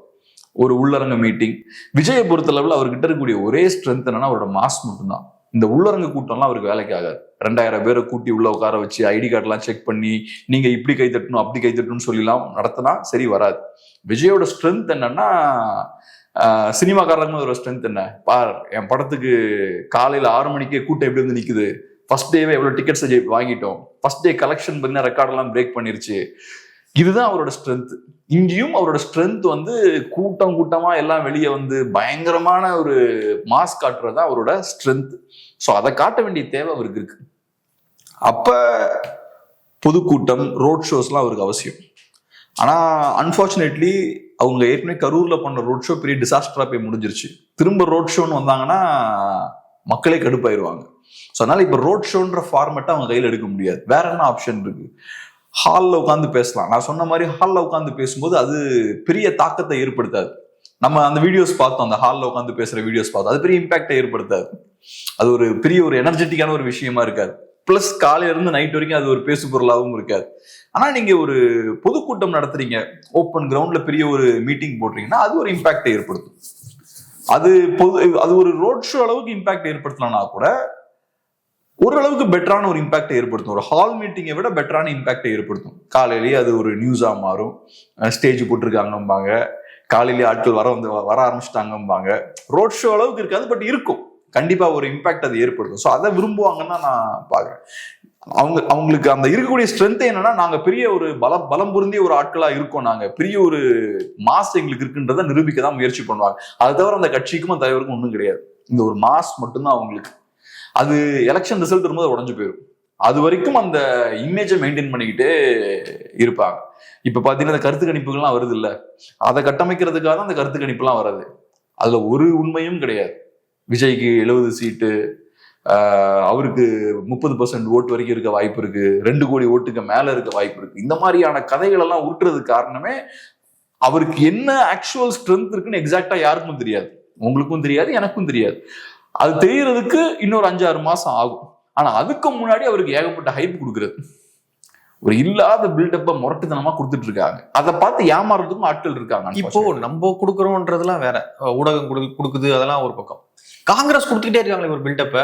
ஒரு உள்ளரங்க மீட்டிங். விஜயை பொறுத்தளவில் அவர்கிட்ட இருக்கக்கூடிய ஒரே ஸ்ட்ரென்த் என்னன்னா அவரோட மாஸ் மட்டும்தான். இந்த உள்ளரங்க கூட்டம்லாம் அவருக்கு வேலைக்கு ஆகாது. 2000 பேரை கூட்டி உள்ள உட்கார வச்சு ஐடி கார்டெல்லாம் செக் பண்ணி நீங்க இப்படி கை தட்டணும் அப்படி கை தட்டணும்னு சொல்லிலாம் நடத்தினா சரி வராது. விஜயோட ஸ்ட்ரென்த் என்னன்னா, சினிமாக்காரங்க ஒரு ஸ்ட்ரென்த் என்ன பார், என் படத்துக்கு காலையில 6 மணிக்கே கூட்டம் எப்படி வந்து நிக்குது, ஃபர்ஸ்ட் டேவே எவ்வளவு டிக்கெட்ஸ் வாங்கிட்டோம், ஃபர்ஸ்ட் டே கலெக்ஷன் பண்ணி ரெக்கார்டெல்லாம் பிரேக் பண்ணிருச்சு. இதுதான் அவரோட ஸ்ட்ரென்த். இங்கேயும் அவரோட ஸ்ட்ரென்த் வந்து கூட்டம் கூட்டமா எல்லாம் வெளியே வந்து பயங்கரமான ஒரு மாஸ் காட்டுறது தான் அவரோட ஸ்ட்ரென்த். ஸோ அதை காட்ட வேண்டிய தேவை அவருக்கு இருக்கு. அப்ப பொதுக்கூட்டம், ரோட் ஷோஸ்லாம் அவருக்கு அவசியம். ஆனா அன்பார்ச்சுனேட்லி அவங்க ஏற்கனவே கரூர்ல பண்ண ரோட் ஷோ பெரிய டிசாஸ்டரா போய் முடிஞ்சிருச்சு. திரும்ப ரோட் ஷோன்னு வந்தாங்கன்னா மக்களே கடுப்பாயிருவாங்க. ஸோ அதனால இப்ப ரோட் ஷோன்ற ஃபார்மேட்டை அவங்க கையில் எடுக்க முடியாது. வேற என்ன ஆப்ஷன் இருக்கு? ஹாலில் உட்காந்து பேசலாம். நான் சொன்ன மாதிரி ஹாலில் உட்காந்து பேசும்போது அது பெரிய தாக்கத்தை ஏற்படுத்தாது. நம்ம அந்த வீடியோஸ் பார்த்தோம், அந்த ஹாலில் உட்காந்து பேசுற வீடியோஸ் பார்த்தோம், அது பெரிய இம்பாக்டை ஏற்படுத்தாது. அது ஒரு பெரிய ஒரு எனர்ஜெட்டிக்கான ஒரு விஷயமா இருக்காது. பிளஸ் காலையில இருந்து நைட் வரைக்கும் அது ஒரு பேசு பொருளாகவும் இருக்காது. ஆனா நீங்க ஒரு பொதுக்கூட்டம் நடத்துறீங்க, ஓப்பன் கிரவுண்ட்ல பெரிய ஒரு மீட்டிங் போடுறீங்கன்னா அது ஒரு இம்பாக்டை ஏற்படுத்தும். அது ஒரு ரோட் ஷோ அளவுக்கு இம்பாக்ட் ஏற்படுத்தலன்னா கூட ஓரளவுக்கு பெட்டரான ஒரு இம்பாக்டை ஏற்படுத்தும். ஒரு ஹால் மீட்டிங்கை விட பெட்டரான இம்பாக்டை ஏற்படுத்தும். காலையிலேயே அது ஒரு நியூஸா மாறும். ஸ்டேஜ் போட்டிருக்காங்கம்பாங்க, காலையிலேயே ஆட்கள் வர ஆரம்பிச்சிட்டாங்கம்பாங்க. ரோட் ஷோ அளவுக்கு இருக்காது, பட் இருக்கும், கண்டிப்பா ஒரு இம்பாக்ட் அது ஏற்படுத்தும். ஸோ அதை விரும்புவாங்கன்னா நான் பாக்குறேன். அவங்களுக்கு அந்த இருக்கக்கூடிய ஸ்ட்ரென்த் என்னன்னா, நாங்க பெரிய ஒரு பலம் பொருந்திய ஒரு ஆட்களா இருக்கோம், நாங்க பெரிய ஒரு மாஸ் எங்களுக்கு இருக்குன்றதை நிரூபிக்க தான் முயற்சி பண்ணுவாங்க. அது தவிர அந்த கட்சிக்கும் அந்த தலைவருக்கும் ஒன்றும் கிடையாது. இந்த ஒரு மாஸ் மட்டும்தான் அவங்களுக்கு. அது எலெக்ஷன் ரிசல்ட் வரும்போது உடஞ்சு போயிடும். அது வரைக்கும் அந்த இமேஜை மெயின்டைன் பண்ணிக்கிட்டே இருப்பாங்க. இப்ப பாத்தீங்கன்னா அந்த கருத்து கணிப்புகள்லாம் வருது இல்ல, அதை கட்டமைக்கிறதுக்காக தான் அந்த கருத்து கணிப்புலாம் வர்றது. அதுல ஒரு உண்மையும் கிடையாது. விஜய்க்கு 70 சீட்டு, அவருக்கு 30% ஓட்டு வரைக்கும் இருக்க வாய்ப்பு இருக்கு, 2 கோடி ஓட்டுக்கு மேல இருக்க வாய்ப்பு இருக்கு. இந்த மாதிரியான கதைகள் எல்லாம் உருட்டுறதுக்கு காரணமே அவருக்கு என்ன ஆக்சுவல் ஸ்ட்ரென்த் இருக்குன்னு எக்ஸாக்டா யாருக்கும் தெரியாது, உங்களுக்கும் தெரியாது, எனக்கும் தெரியாது. அது தெரியறதுக்கு இன்னொரு 5-6 மாசம் ஆகும். ஆனா அதுக்கு முன்னாடி அவருக்கு ஏகப்பட்ட ஹைப் கொடுக்குறது, ஒரு இல்லாத பில்டப்ப முரட்டுத்தனமா கொடுத்துட்டு இருக்காங்க. அதை பார்த்து ஏமாறதுக்கும் ஆட்கள் இருக்காங்க. இப்போ நம்ம கொடுக்குறோம்ன்றதுலாம் வேற, ஊடகம் கொடுக்குது அதெல்லாம் ஒரு பக்கம். காங்கிரஸ் கொடுத்துக்கிட்டே இருக்காங்களே ஒரு பில்டப்ப.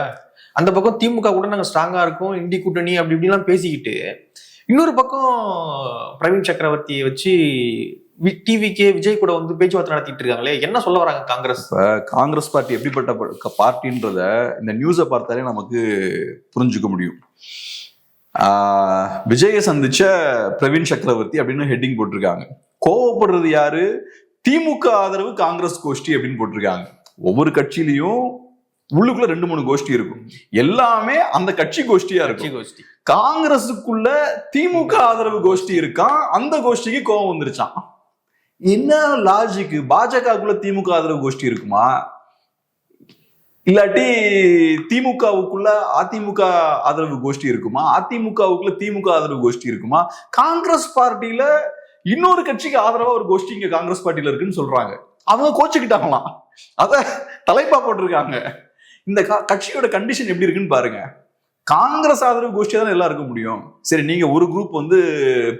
அந்த பக்கம் திமுக கூட நாங்க ஸ்ட்ராங்கா இருக்கோம், இண்டி கூட்டணி அப்படி இப்படிலாம் பேசிக்கிட்டு, இன்னொரு பக்கம் பிரவீன் சக்கரவர்த்தியை வச்சு டிவிக்கே விஜய் கூட வந்து பேச்சுவார்த்தை நடத்திட்டு இருக்காங்களே, என்ன சொல்ல வராங்க காங்கிரஸ்? காங்கிரஸ் பார்ட்டி எப்படிப்பட்ட பார்ட்டின்றத இந்த நியூஸை பார்த்தாலே நமக்கு புரிஞ்சுக்க முடியும். விஜயை சந்திச்ச பிரவீன் சக்கரவர்த்தி அப்படின்னு ஹெட்டிங் போட்டிருக்காங்க. கோவப்படுறது யாரு? திமுக ஆதரவு காங்கிரஸ் கோஷ்டி அப்படின்னு போட்டிருக்காங்க. ஒவ்வொரு கட்சியிலையும் உள்ளுக்குள்ள 2-3 கோஷ்டி இருக்கும், எல்லாமே அந்த கட்சி கோஷ்டியா இருக்கும். காங்கிரஸுக்குள்ள திமுக ஆதரவு கோஷ்டி இருக்கான், அந்த கோஷ்டிக்கு கோவம் வந்துருச்சான். என்ன லாஜிக்? பாஜகவுக்குள்ள திமுக ஆதரவு கோஷ்டி இருக்குமா? இல்லாட்டி திமுகவுக்குள்ள அதிமுக ஆதரவு கோஷ்டி இருக்குமா? அதிமுகவுக்குள்ள திமுக ஆதரவு கோஷ்டி இருக்குமா? காங்கிரஸ் பார்ட்டியில இன்னொரு கட்சிக்கு ஆதரவா ஒரு கோஷ்டி இங்க காங்கிரஸ் பார்ட்டியில இருக்குன்னு சொல்றாங்க. அவங்க கோச்சுக்கிட்டாங்களாம், அத தலைப்பா போட்டிருக்காங்க. இந்த கட்சியோட கண்டிஷன் எப்படி இருக்குன்னு பாருங்க. காங்கிரஸ் ஆதரவு கோஷ்டியா தான் எல்லாம் இருக்க முடியும். சரி, நீங்க ஒரு குரூப் வந்து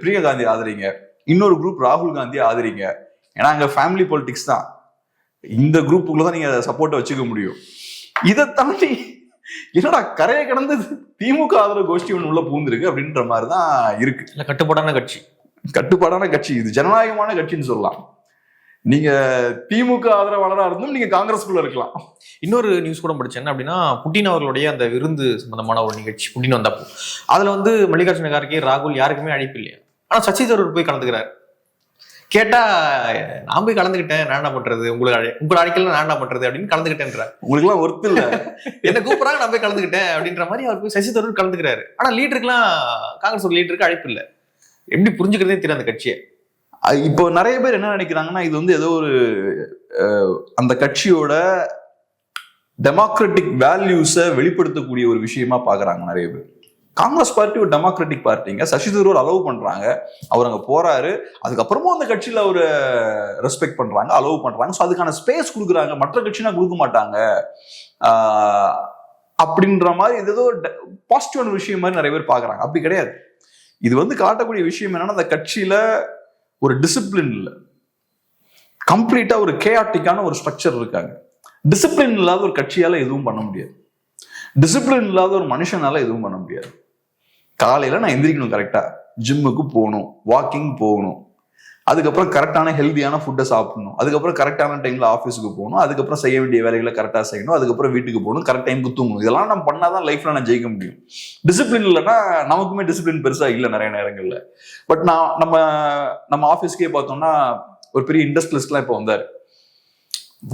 பிரியங்கா காந்தி ஆதரிங்க, இன்னொரு குரூப் ராகுல் காந்தி ஆதரிங்க, ஏன்னா அங்க ஃபேமிலி பாலிடிக்ஸ் தான், இந்த குரூப்புக்குள்ள தான் நீங்க சப்போர்ட்டை வச்சுக்க முடியும். இதை தாண்டி என்னடா கரையை கடந்து திமுக ஆதரவு கோஷ்டி ஒண்ணு உள்ள பூந்துருக்கு அப்படின்ற மாதிரிதான் இருக்கு. கட்டுப்பாடான கட்சி இது, ஜனநாயகமான கட்சின்னு சொல்லலாம். நீங்க திமுக ஆதரவாளராக இருந்தும் நீங்க காங்கிரஸ்குள்ள இருக்கலாம். இன்னொரு நியூஸ் கூட படிச்சேன், என்ன அப்படின்னா புட்டின் அவர்களுடைய அந்த விருந்து சம்பந்தமான ஒரு நிகழ்ச்சி புட்டின் வந்தப்போ அதுல வந்து மல்லிகார்ஜுன கார்கே, ராகுல் யாருக்குமே அழைப்பு இல்லையா, ஆனா சசி தரூர் போய் கலந்துக்கிறாரு. கேட்டா நான் போய் கலந்துக்கிட்டேன், நான் என்ன பண்றது, உங்களை அழைக்கல நான் என்ன பண்றது அப்படின்னு கலந்துக்கிட்டேன்ற. உங்களுக்கு எல்லாம் ஒர்த் இல்ல, என்ன கூப்பிடுறாங்க நான் போய் கலந்துக்கிட்டேன் அப்படின்ற மாதிரி அவர் போய் சசி தரூர் கலந்துக்கிறாரு. ஆனா லீடருக்குலாம் காங்கிரஸ் ஒரு லீடருக்கு அழைப்பு இல்லை. எப்படி புரிஞ்சுக்கிறதே தெரியும் அந்த கட்சியை. இப்போ நிறைய பேர் என்ன நினைக்கிறாங்கன்னா இது வந்து ஏதோ ஒரு அந்த கட்சியோட டெமோக்ராட்டிக் வேல்யூஸை வெளிப்படுத்தக்கூடிய ஒரு விஷயமா பாக்குறாங்க நிறைய பேர். காங்கிரஸ் பார்ட்டி ஒரு டெமோக்ராட்டிக் பார்ட்டிங்க, சசி தரூர் அலோவ் பண்றாங்க, அவர் அங்க போறாரு, அதுக்கப்புறமும் அந்த கட்சியில அவரை ரெஸ்பெக்ட் பண்றாங்க, அலோவ் பண்றாங்க, ஸோ அதுக்கான ஸ்பேஸ் கொடுக்குறாங்க, மற்ற கட்சினா கொடுக்க மாட்டாங்க அப்படின்ற மாதிரி இது ஏதோ பாசிட்டிவான விஷயம் மாதிரி நிறைய பேர் பாக்குறாங்க. அப்படி கிடையாது. இது வந்து காட்டக்கூடிய விஷயம் என்னன்னா அந்த கட்சியில ஒரு டிசிப்ளின் இல்லை, கம்ப்ளீட்டா ஒரு கேஆட்டிக்கான ஒரு ஸ்ட்ரக்சர் இருக்காங்க. டிசிப்ளின் இல்லாத ஒரு கட்சியால எதுவும் பண்ண முடியாது, டிசிப்ளின் இல்லாத ஒரு மனுஷனால எதுவும் பண்ண முடியாது. காலையில நான் எந்திரிக்கணும், கரெக்டா ஜிம்முக்கு போகணும், வாக்கிங் போகணும், அதுக்கப்புறம் கரெக்டான ஹெல்தியான ஃபுட்டை சாப்பிடணும், அதுக்கப்புறம் கரெக்டான டைம்ல ஆஃபீஸுக்கு போகணும், அதுக்கப்புறம் செய்ய வேண்டிய வேலைகளை கரெக்டாக செய்யணும், அதுக்கப்புறம் வீட்டுக்கு போகணும், கரெக்ட் டைமுக்கு தூங்கணும். இதெல்லாம் நம்ம பண்ணாதான் லைஃப்ல நான் ஜெயிக்க முடியும். டிசிப்ளின் இல்லைன்னா நமக்குமே டிசிப்ளின் பெருசா இல்லை நிறைய நேரங்கள்ல. பட் நம்ம ஆஃபீஸ்க்கே பார்த்தோம்னா ஒரு பெரிய இண்டஸ்ட்ரியலிஸ்ட்லாம் இப்போ வந்தாரு,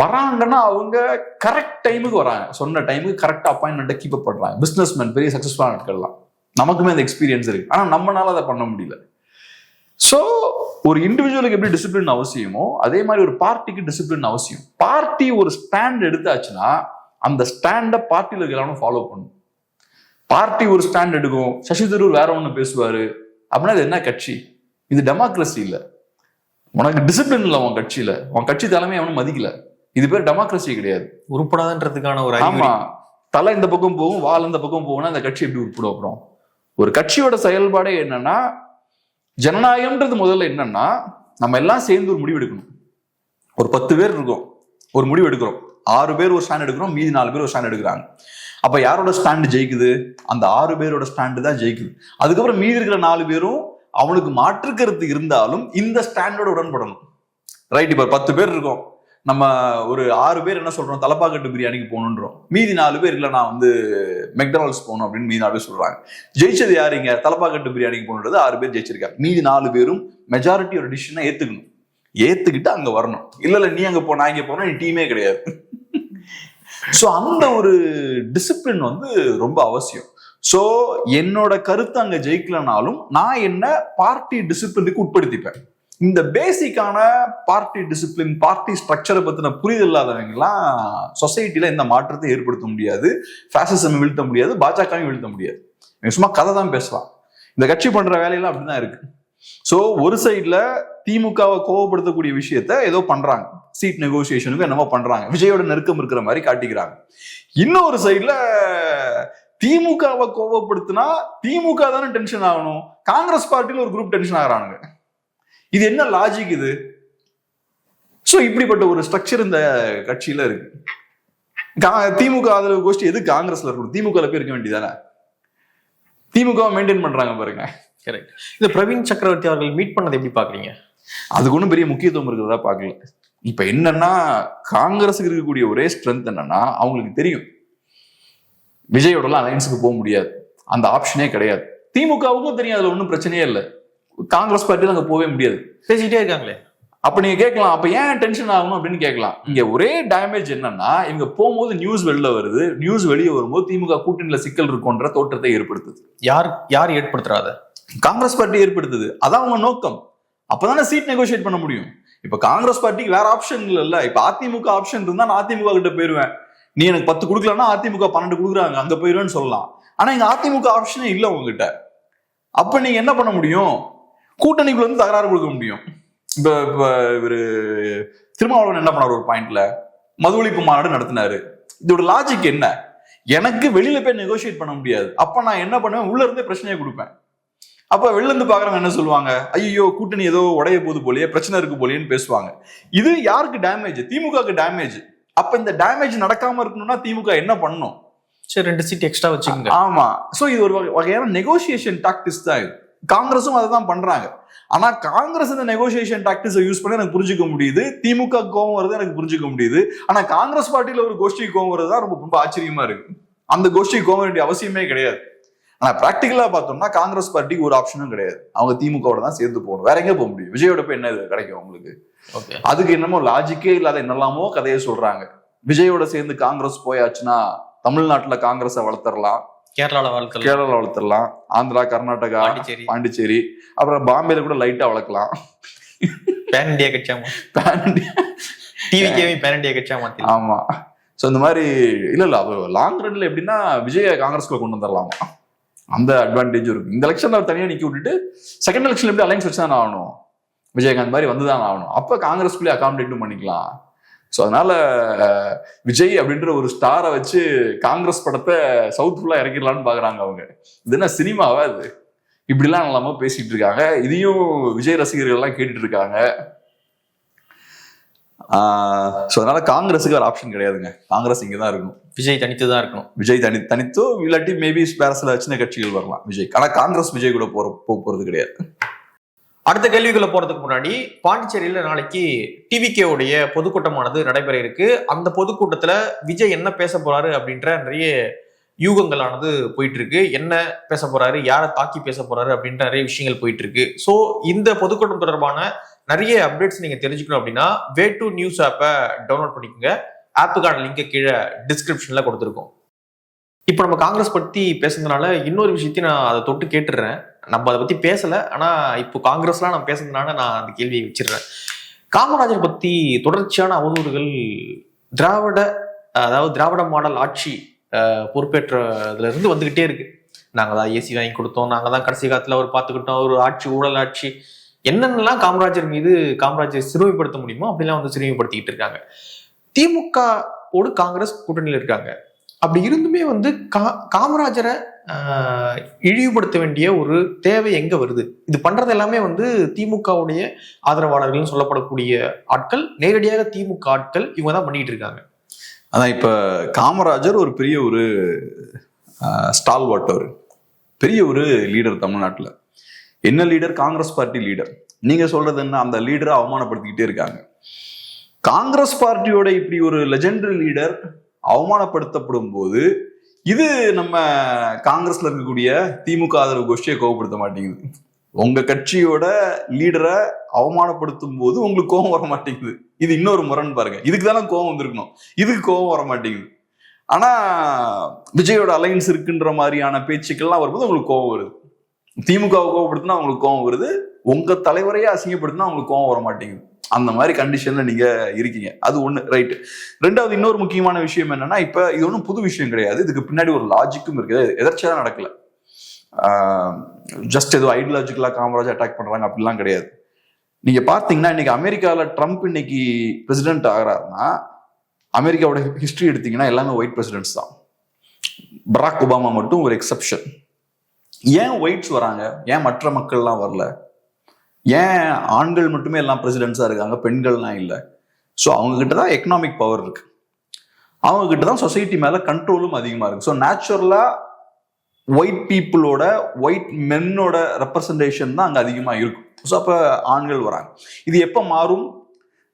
வராங்கன்னா அவங்க கரெக்ட் டைமுக்கு வராங்க, சொன்ன டைமுக்கு கரெக்டா அப்பாயின்மெண்ட்டை கீப் அப் பண்றாங்க. பிசினஸ்மேன், பெரிய சக்சஸ்ஃபுல்லான ஆட்கள்லாம், நமக்குமே அந்த எக்ஸ்பீரியன்ஸ் இருக்கு, ஆனா நம்மளால அதை பண்ண முடியல. ஸோ ஒரு இண்டிவிஜுவலுக்கு எப்படி டிசிப்ளின் அவசியமோ அதே மாதிரி ஒரு பார்ட்டிக்கு டிசிப்ளின் அவசியம். பார்ட்டி ஒரு ஸ்டாண்ட் எடுத்தாச்சுன்னா அந்த ஸ்டாண்டை பார்ட்டியில் இருக்கிறவங்க ஃபாலோ பண்ணும். பார்ட்டி ஒரு ஸ்டாண்ட் எடுக்கும், சசி தரூர் வேற ஒன்று பேசுவாரு அப்படின்னா இது என்ன கட்சி? இது டெமோக்ரஸி இல்லை. உனக்கு டிசிப்ளின் இல்லை உன் கட்சியில, உன் கட்சி தலைமை அவனும் மதிக்கல, இது பேர் டெமோக்ரஸி கிடையாது. உருப்படாதுன்றதுக்கான ஒரு ஆமா, தலை இந்த பக்கம் போகும், வால் இந்த பக்கம் போகும்னா அந்த கட்சி எப்படி உருப்படும்? அப்புறம் ஒரு கட்சியோட செயல்பாடே என்னன்னா, ஜனநாயகம்ன்றது முதல்ல என்னன்னா நம்ம எல்லாம் சேர்ந்து ஒரு முடிவு எடுக்கணும். ஒரு 10 பேர் இருக்கோம், ஒரு முடிவு எடுக்கிறோம், 6 பேர் ஒரு ஸ்டாண்ட் எடுக்கிறோம், மீதி 4 பேர் ஒரு ஸ்டாண்ட் எடுக்கிறாங்க. அப்ப யாரோட ஸ்டாண்ட் ஜெயிக்குது? அந்த 6 பேரோட ஸ்டாண்டு தான் ஜெயிக்குது. அதுக்கப்புறம் மீதி இருக்கிற 4 பேரும் அவனுக்கு மாற்று கருத்து இருந்தாலும் இந்த ஸ்டாண்டோட உடன்படணும். ரைட், இப்ப 10 பேர் இருக்கோம், நம்ம ஒரு 6 பேர் என்ன சொல்றோம், தலப்பாக்கட்டு பிரியாணிக்கு போகணுன்றோம், மீதி 4 பேர் இல்லை நான் வந்து மெக்டொனால்ட்ஸ் போகணும் அப்படின்னு மீதி 4 பேர் சொல்றாங்க. ஜெயிச்சது யாருங்க? தலப்பாக்கட்டு பிரியாணிக்கு போகணுன்றது 6 பேர் ஜெயிச்சிருக்காங்க. மீதி 4 பேரும் மெஜாரிட்டி ஒரு டிசிஷனை ஏத்துக்கணும், ஏத்துக்கிட்டு அங்க வரணும். இல்ல நீ அங்க போ, நான் இங்க போனா நீ டீமே கிடையாது. ஸோ அந்த ஒரு டிசிப்ளின் வந்து ரொம்ப அவசியம். ஸோ என்னோட கருத்து அங்க ஜெயிக்கலனாலும் நான் என்ன பார்ட்டி டிசிப்ளினுக்கு உட்படுத்திப்பேன். இந்த பேசிக்கான பார்ட்டி டிசிப்ளின், பார்ட்டி ஸ்ட்ரக்சரை பத்தின புரிதல் இல்லாதவங்கலாம் சொசைட்டில எந்த மாற்றத்தை ஏற்படுத்த முடியாது, ஃபேசிசம் வீழ்த்த முடியாது, பாஜகவும் வீழ்த்த முடியாது. சும்மா கதை தான் பேசலாம். இந்த கட்சி பண்ற வேலையெல்லாம் அப்படிதான் இருக்கு. ஸோ ஒரு சைட்ல திமுகவை கோவப்படுத்தக்கூடிய விஷயத்த ஏதோ பண்றாங்க, சீட் நெகோசியேஷனுக்கு என்னமோ பண்றாங்க, விஜயோட நெருக்கம் இருக்கிற மாதிரி காட்டிக்கிறாங்க. இன்னொரு சைட்ல திமுகவை கோவப்படுத்தினா திமுக தானே டென்ஷன் ஆகணும், காங்கிரஸ் பார்ட்டியில ஒரு குரூப் டென்ஷன் ஆகிறானுங்க. இது என்ன லாஜிக் இது? சோ இப்படிப்பட்ட ஒரு ஸ்ட்ரக்சர் இந்த கட்சியில இருக்கு. திமுக ஆதரவு கோஷ்டி எது காங்கிரஸ்ல இருக்கணும், திமுக போய் இருக்க வேண்டியதானே? திமுக மெயின்டைன் பண்றாங்க பாருங்க. கரெக்ட். இந்த பிரவீன் சக்கரவர்த்தி அவர்கள் மீட் பண்ணது எப்படி பாக்குறீங்க? அதுக்கு ஒன்றும் பெரிய முக்கியத்துவம் இருக்கிறதா பாக்கல. இப்ப என்னன்னா காங்கிரஸுக்கு இருக்கக்கூடிய ஒரே ஸ்ட்ரென்த் என்னன்னா அவங்களுக்கு தெரியும் விஜயோடலாம் அலையன்ஸுக்கு போக முடியாது, அந்த ஆப்ஷனே கிடையாது. திமுகவுக்கும் தெரியும் அதுல ஒன்றும் பிரச்சனையே இல்லை, காங்கிரஸ் பார்ட்டியில அங்க போகவே முடியாது, பேசிக்கிட்டே இருக்காங்களே. அப்ப நீங்க கேட்கலாம், அப்ப ஏன் டென்ஷன் ஆகணும் அப்படின்னு கேட்கலாம். இங்க ஒரே டேமேஜ் என்னன்னா இவங்க போகும்போது நியூஸ் வெளில வருது, நியூஸ் வெளியே வரும்போது திமுக கூட்டணியில சிக்கல் இருக்குன்ற தோற்றத்தை ஏற்படுத்துது. யார் ஏற்படுத்துறாத? காங்கிரஸ் பார்ட்டி ஏற்படுத்துது. அதான் அவங்க நோக்கம். அப்பதானே சீட் நெகோசியேட் பண்ண முடியும். இப்ப காங்கிரஸ் பார்ட்டிக்கு வேற ஆப்ஷன் இல்ல. இப்ப அதிமுக ஆப்ஷன் இருந்தா நான் அதிமுக கிட்ட போயிருவேன், நீ எனக்கு 10 கொடுக்கலன்னா அதிமுக 12 கொடுக்குறாங்க அங்க போயிருவேன்னு சொல்லலாம். ஆனா இங்க அதிமுக ஆப்ஷனே இல்ல உங்ககிட்ட. அப்ப நீங்க என்ன பண்ண முடியும்? கூட்டணிக்குள்ள வந்து தகராறு கொடுக்க முடியும். இப்ப இவரு திருமாவளவன் என்ன பண்ணாரு, ஒரு பாயிண்ட்ல மது ஒழிப்பு மாநாடு நடத்தினாரு. இதோட லாஜிக் என்ன? எனக்கு வெளியில போய் நெகோசியேட் பண்ண முடியாது, அப்ப நான் என்ன பண்ணுவேன், உள்ள இருந்தே பிரச்சனையை கொடுப்பேன். அப்ப வெளில இருந்து பாக்குறவங்க என்ன சொல்லுவாங்க, ஐயோ கூட்டணி ஏதோ உடைய போது போலயே, பிரச்சனை இருக்கு போலேன்னு பேசுவாங்க. இது யாருக்கு டேமேஜ்? திமுகவுக்கு டேமேஜ். அப்ப இந்த டேமேஜ் நடக்காம இருக்கணும்னா திமுக என்ன பண்ணும்? சரி, 2 சீட் எக்ஸ்ட்ரா வச்சுக்கோங்க. ஆமா. சோ இது ஒரு வகையான நெகோசியேஷன் டாக்டிக்ஸ் தான் இது. காங்கிரஸும் அதை தான் பண்றாங்க. ஆனா காங்கிரஸ் இந்த நெகோசியேஷன் டாக்டிக்ஸை யூஸ் பண்ணி எனக்கு புரிஞ்சுக்க முடியுது, திமுக கோவம் வருது எனக்கு புரிஞ்சுக்க முடியுது. ஆனா காங்கிரஸ் பார்ட்டியில ஒரு கோஷ்டி கோவம் வருது தான் ரொம்ப ரொம்ப ஆச்சரியமா இருக்கு. அந்த கோஷ்டி கோவம் வேண்டிய அவசியமே கிடையாது. ஆனா பிராக்டிகலா பார்த்தோம்னா காங்கிரஸ் பார்ட்டிக்கு ஒரு ஆப்ஷனும் கிடையாது. அவங்க திமுகவோட தான் சேர்ந்து போகணும். வேற எங்க போக முடியும்? விஜயோட போய் என்ன கிடைக்கும் அவங்களுக்கு? அதுக்கு என்னமோ லாஜிக்கே இல்லாத என்னெல்லாமோ கதையை சொல்றாங்க. விஜயோட சேர்ந்து காங்கிரஸ் போயாச்சுன்னா தமிழ்நாட்டுல காங்கிரஸை வளர்த்தரலாம், கேரளால வளர்த்துடலாம், ஆந்திரா, கர்நாடகா, பாண்டிச்சேரி, அப்புறம் பாம்பேல கூட லைட்டா வளர்க்கலாம். ஆமா. சோ இந்த மாதிரி இல்ல லாங் ரன்ல எப்படின்னா விஜய காங்கிரஸ்குள்ள கொண்டு வந்துடலாமா, அந்த அட்வான்டேஜ் இருக்கு. இந்த எலெக்ஷன்ல தனியா நிக்க விட்டுட்டு செகண்ட் எலெக்ஷன்ல எப்படி அலைன்ஸ் வச்சுதான் ஆகணும், விஜயகாந்த் மாதிரி வந்துதான் ஆகணும். அப்ப காங்கிரஸ்குள்ளே அகாமடேட்டும் பண்ணிக்கலாம். ஸோ அதனால விஜய் அப்படின்ற ஒரு ஸ்டாரை வச்சு காங்கிரஸ் படத்தை சவுத் ஃபுல்லா இறக்கிடலான்னு பாக்குறாங்க அவங்க. இது என்ன சினிமாவா? இது இப்படிலாம் நல்லாம பேசிட்டு இருக்காங்க. இதையும் விஜய் ரசிகர்கள் எல்லாம் கேட்டுட்டு இருக்காங்க. ஸோ அதனால காங்கிரஸுக்கு ஒரு ஆப்ஷன் கிடையாதுங்க. காங்கிரஸ் இங்கதான் இருக்கணும். விஜய் தனித்து தான் இருக்கணும். விஜய் தனித்தோ இல்லாட்டி மேபி வேற சில சின்ன கட்சிகள் வரலாம் விஜய். ஆனா காங்கிரஸ் விஜய் கூட போறது கிடையாது. அடுத்த கேள்விக்குள்ள போறதுக்கு முன்னாடி, பாண்டிச்சேரியில நாளைக்கு டிவிகேவுடைய பொதுக்கூட்டமானது நடைபெற இருக்கு. அந்த பொதுக்கூட்டத்துல விஜய் என்ன பேச போறாரு அப்படின்ற நிறைய யூகங்களானது போயிட்டு இருக்கு. என்ன பேச போறாரு, யாரை தாக்கி பேச போறாரு அப்படின்ற நிறைய விஷயங்கள் போயிட்டு இருக்கு. ஸோ இந்த பொதுக்கூட்டம் தொடர்பான நிறைய அப்டேட்ஸ் நீங்க தெரிஞ்சுக்கணும் அப்படின்னா வே2 நியூஸ் ஆப்பை டவுன்லோட் பண்ணிக்கோங்க. ஆப்புக்கான லிங்கை கீழே டிஸ்கிரிப்ஷன்ல கொடுத்துருக்கோம். இப்போ நம்ம காங்கிரஸ் பத்தி பேசுறதுனால இன்னொரு விஷயத்தையும் நான் அதை தொட்டு கேட்டுடுறேன். நம்ம அதை பத்தி பேசல, ஆனா இப்போ காங்கிரஸ்லாம் நான் பேசுறதுனால நான் அந்த கேள்வியை வச்சிடுறேன். காமராஜர் பத்தி தொடர்ச்சியான அவதூறுகள் திராவிட மாடல் ஆட்சி பொறுப்பேற்றதுல இருந்து வந்துகிட்டே இருக்கு. நாங்க தான் ஏசி வாங்கி கொடுத்தோம், நாங்க தான் கடைசி காலத்துல அவர் பார்த்துக்கிட்டோம், ஒரு ஆட்சி ஊழல் ஆட்சி, என்னென்னலாம் காமராஜர் சிறுமைப்படுத்த முடியுமோ அப்படிலாம் வந்து சிறுமைப்படுத்திக்கிட்டு இருக்காங்க. திமுகவோடு காங்கிரஸ் கூட்டணியில் இருக்காங்க. அப்படி இருந்துமே வந்து காமராஜரை இழிவுபடுத்த வேண்டிய ஒரு தேவை எங்க வருது? இது பண்றது எல்லாமே வந்து திமுகவுடைய ஆதரவாளர்கள் சொல்லப்படக்கூடிய ஆட்கள், நேரடியாக திமுக ஆட்கள், இவங்க தான் பண்ணிட்டு இருக்காங்க. அதான் இப்ப காமராஜர் ஒரு பெரிய ஒரு ஸ்டால்வார்ட், ஒரு பெரிய ஒரு லீடர் தமிழ்நாட்டுல. என்ன லீடர்? Congress party leader. நீங்க சொல்றது என்ன? அந்த லீடரை அவமானப்படுத்திக்கிட்டே இருக்காங்க. காங்கிரஸ் பார்ட்டியோட இப்படி ஒரு லெஜெண்டரி லீடர் அவமானப்படுத்தப்படும் போது இது நம்ம காங்கிரஸ்ல இருக்கக்கூடிய திமுக ஆதரவு கோஷ்டியை கோவப்படுத்த மாட்டேங்குது. உங்க கட்சியோட லீடரை அவமானப்படுத்தும் போது உங்களுக்கு கோபம் வர மாட்டேங்குது. இது இன்னொரு முரண் பாருங்க. இதுக்கு தானே கோபம் வந்திருக்கணும், இதுக்கு கோபம் வர மாட்டேங்குது. ஆனா விஜயோட அலைன்ஸ் இருக்குன்ற மாதிரியான பேச்சுக்கள்லாம் வரும்போது உங்களுக்கு கோபம் வருது. திமுகவை கோவப்படுத்தினா அவங்களுக்கு கோபம் வருது, உங்க தலைவரையே அசிங்கப்படுத்தினா அவங்களுக்கு கோபம் வர மாட்டேங்குது. அந்த மாதிரி கண்டிஷன்ல நீங்க இருக்கீங்க. அது ஒண்ணு, ரைட். ரெண்டாவது இன்னொரு முக்கியமான விஷயம் என்னன்னா, இப்ப இது ஒன்றும் புது விஷயம் கிடையாது. இதுக்கு பின்னாடி ஒரு லாஜிக்கும் இருக்குது. எதர்ச்சியா நடக்கல. ஜஸ்ட் ஏதோ ஐடியாலஜிக்கலா காமராஜ் அட்டாக் பண்றாங்க அப்படிலாம் கிடையாது. நீங்க பார்த்தீங்கன்னா இன்னைக்கு அமெரிக்காவில் ட்ரம்ப் இன்னைக்கு பிரசிடென்ட் ஆகிறாருன்னா, அமெரிக்காவோட ஹிஸ்டரி எடுத்தீங்கன்னா எல்லாமே ஒயிட் பிரசிடென்ட்ஸ் தான். பராக் ஒபாமா மட்டும் ஒரு எக்ஸப்ஷன். ஏன் ஒயிட்ஸ் வராங்க? ஏன் மற்ற மக்கள்லாம் வரல? ஏன் ஆண்கள் மட்டுமே எல்லாம் பிரசிடென்ட்ஸா இருக்காங்க, பெண்கள்லாம் இல்லை? ஸோ அவங்க கிட்ட தான் எக்கனாமிக் பவர் இருக்கு, அவங்க கிட்ட தான் சொசைட்டி மேல கண்ட்ரோலும் அதிகமா இருக்கு. ஸோ நேச்சுரலா ஒயிட் பீப்புளோட, ஒயிட் மென்னோட ரெப்ரசன்டேஷன் தான் அங்க அதிகமா இருக்கும். ஸோ அப்ப ஆண்கள் வராங்க. இது எப்ப மாறும்?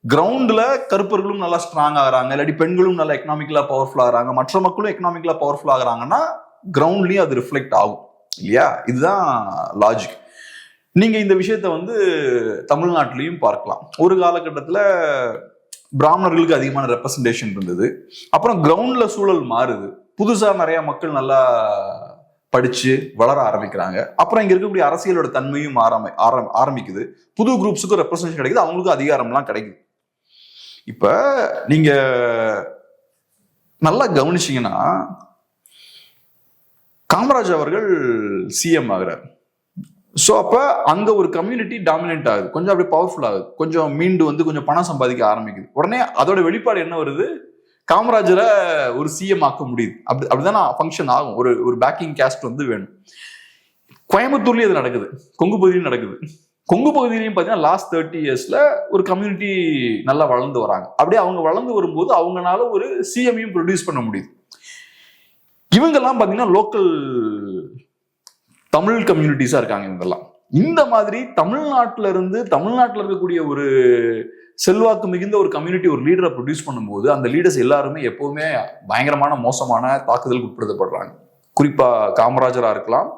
கிரவுண்ட்ல கருப்பர்களும் நல்லா ஸ்ட்ராங் ஆகுறாங்க, இல்லாட்டி பெண்களும் நல்லா எக்கனாமிக்கலா பவர்ஃபுல் ஆகுறாங்க, மற்ற மக்களும் எக்கனாமிக்கலா பவர்ஃபுல் ஆகுறாங்கன்னா கிரவுண்ட்லயும் அது ரிஃப்ளெக்ட் ஆகும் இல்லையா? இதுதான் லாஜிக். நீங்க இந்த விஷயத்த வந்து தமிழ்நாட்டிலையும் பார்க்கலாம். ஒரு காலகட்டத்தில் பிராமணர்களுக்கு அதிகமான ரெப்ரசன்டேஷன் இருந்தது. அப்புறம் கிரவுண்ட்ல சூழல் மாறுது, புதுசா நிறைய மக்கள் நல்லா படிச்சு வளர ஆரம்பிக்கிறாங்க. அப்புறம் இங்க இருக்கக்கூடிய அரசியலோட தன்மையும் ஆரம்பிக்குது. புது குரூப்ஸுக்கும் ரெப்ரசன்டேஷன் கிடைக்குது, அவங்களுக்கும் அதிகாரம்லாம் கிடைக்குது. இப்ப நீங்க நல்லா கவனிச்சீங்கன்னா, காமராஜ் அவர்கள் சிஎம் ஆகிறார். ஸோ அப்ப அங்க ஒரு கம்யூனிட்டி டாமினேட் ஆகுது, கொஞ்சம் அப்படி பவர்ஃபுல் ஆகுது, கொஞ்சம் மீண்டு வந்து கொஞ்சம் பணம் சம்பாதிக்க ஆரம்பிக்குது. உடனே அதோட வெளிப்பாடு என்ன வருது? காமராஜரை ஒரு சிஎம் ஆக்க முடியுது. அப்படிதான் ஃபங்க்ஷன் ஆகும். ஒரு பேக்கிங் கேஸ்ட் வந்து வேணும். கோயம்புத்தூர்லயும் அது நடக்குது, கொங்கு பகுதியிலும் நடக்குது. கொங்கு பகுதியிலையும் பார்த்தீங்கன்னா லாஸ்ட் 30 இயர்ஸ்ல ஒரு கம்யூனிட்டி நல்லா வளர்ந்து வராங்க. அப்படியே அவங்க வளர்ந்து வரும்போது அவங்களால ஒரு சிஎம்மையும் ப்ரொடியூஸ் பண்ண முடியுது. இவங்கெல்லாம் பார்த்தீங்கன்னா லோக்கல் தமிழ் கம்யூனிட்டிஸா இருக்காங்க இவங்கெல்லாம். இந்த மாதிரி தமிழ்நாட்டில இருக்கக்கூடிய ஒரு செல்வாக்கு மிகுந்த ஒரு கம்யூனிட்டி ஒரு லீடரை ப்ரொடியூஸ் பண்ணும்போது அந்த லீடர்ஸ் எல்லாருமே எப்பவுமே பயங்கரமான மோசமான தாக்குதலுக்கு உட்படுத்தப்படுறாங்க. குறிப்பா காமராஜரா இருக்கலாம்,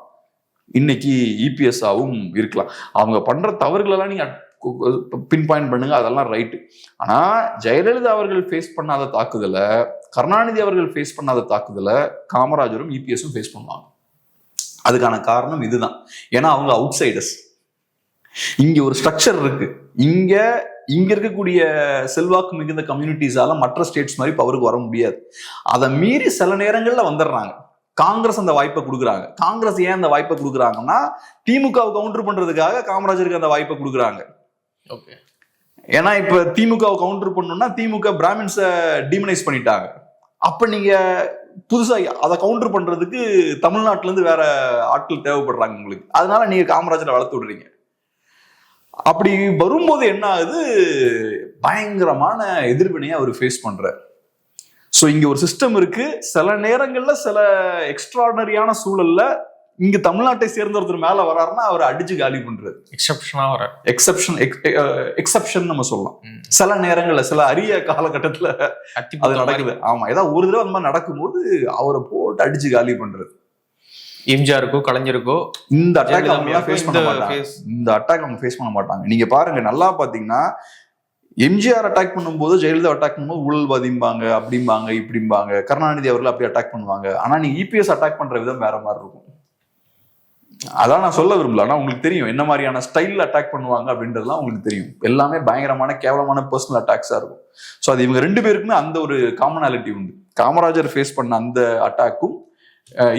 இன்னைக்கு இபிஎஸ்ஆவும் இருக்கலாம். அவங்க பண்ற தவறுகளெல்லாம் நீங்க பின் பாயிண்ட் பண்ணுங்க, அதெல்லாம் ரைட்டு. ஆனா ஜெயலலிதா அவர்கள் ஃபேஸ் பண்ணாத தாக்குதலை, கருணாநிதி அவர்கள் ஃபேஸ் பண்ணாத தாக்குதலை காமராஜரும் இபிஎஸும் ஃபேஸ் பண்ணுவாங்க. அதுக்கான காரணம் இதுதான். ஏன்னா அவங்க அவுட் சைடர்ஸ். இங்க ஒரு ஸ்ட்ரக்சர் இருக்கு. இங்க இருக்கக்கூடிய செல்வாக்கு மிகுந்த கம்யூனிட்டிஸால மற்ற ஸ்டேட்ஸ் மாதிரி பவருக்கு வர முடியாது. அதை மீறி சில நேரங்கள்ல வந்துடுறாங்க. காங்கிரஸ் அந்த வாய்ப்பை கொடுக்குறாங்க. காங்கிரஸ் ஏன் அந்த வாய்ப்பை கொடுக்குறாங்கன்னா திமுகவை கவுண்டர் பண்றதுக்காக காமராஜருக்கு அந்த வாய்ப்பை கொடுக்குறாங்க. ஏன்னா இப்ப திமுகவை கவுண்டர் பண்ணணும்னா திமுக பிராமின்ஸை டீமனைஸ் பண்ணிட்டாங்க. அப்ப நீங்க புதுசா அதை கவுண்டர் பண்றதுக்கு தமிழ்நாட்டுல இருந்து வேற ஆட்கள் தேவைப்படுறாங்க உங்களுக்கு. அதனால நீங்க காமராஜரை வளர்த்து விடுறீங்க. அப்படி வரும்போது என்ன ஆகுது, பயங்கரமான எதிர்வினையை அவர் ஃபேஸ் பண்றார். ஸோ இங்க ஒரு சிஸ்டம் இருக்கு. சில நேரங்கள்ல சில எக்ஸ்ட்ராடனரியான சூழல்ல இங்க தமிழ்நாட்டை சேர்ந்த ஒருத்தர் மேல வராருன்னா அவர் அடிச்சு காலி பண்றாரு. எக்ஸப்ஷன் நம்ம சொல்லலாம். சில நேரங்கள்ல சில அரிய காலகட்டத்துல அது நடக்குது. ஆமா, ஏதாவது ஒரு தடவை அந்த மாதிரி நடக்கும்போது அவரை போட்டு அடிச்சு காலி பண்றது. எம்ஜிஆருக்கோ கலைஞருக்கோ இந்த அட்டாக் அவங்க ஃபேஸ் பண்ண மாட்டாங்க. இந்த அட்டாக் அவங்க ஃபேஸ் பண்ண மாட்டாங்க. நீங்க பாருங்க, நல்லா பாத்தீங்கன்னா எம்ஜிஆர் அட்டாக் பண்ணும்போது ஜெயலலிதா அட்டாக் பண்ணும்போது ஊழல்வாதிம்பாங்க, அப்படிம்பாங்க, இப்படிம்பாங்க. கருணாநிதி அவர்கள் அப்படி அட்டாக் பண்ணுவாங்க. ஆனா நீங்க இபிஎஸ் அட்டாக் பண்ற விதம் வேற மாதிரி இருக்கும். அதான் நான் சொல்ல விரும்பல. ஆனா உங்களுக்கு தெரியும் என்ன மாதிரியான ஸ்டைல் அட்டாக் பண்ணுவாங்க அப்படின்றதுலாம் உங்களுக்கு தெரியும். எல்லாமே பயங்கரமான கேவலமான பர்சனல் அட்டாக்ஸா இருக்கும். ஸோ அது இவங்க ரெண்டு பேருக்குமே அந்த ஒரு காமனாலிட்டி உண்டு. காமராஜர் ஃபேஸ் பண்ண அந்த அட்டாக்கும்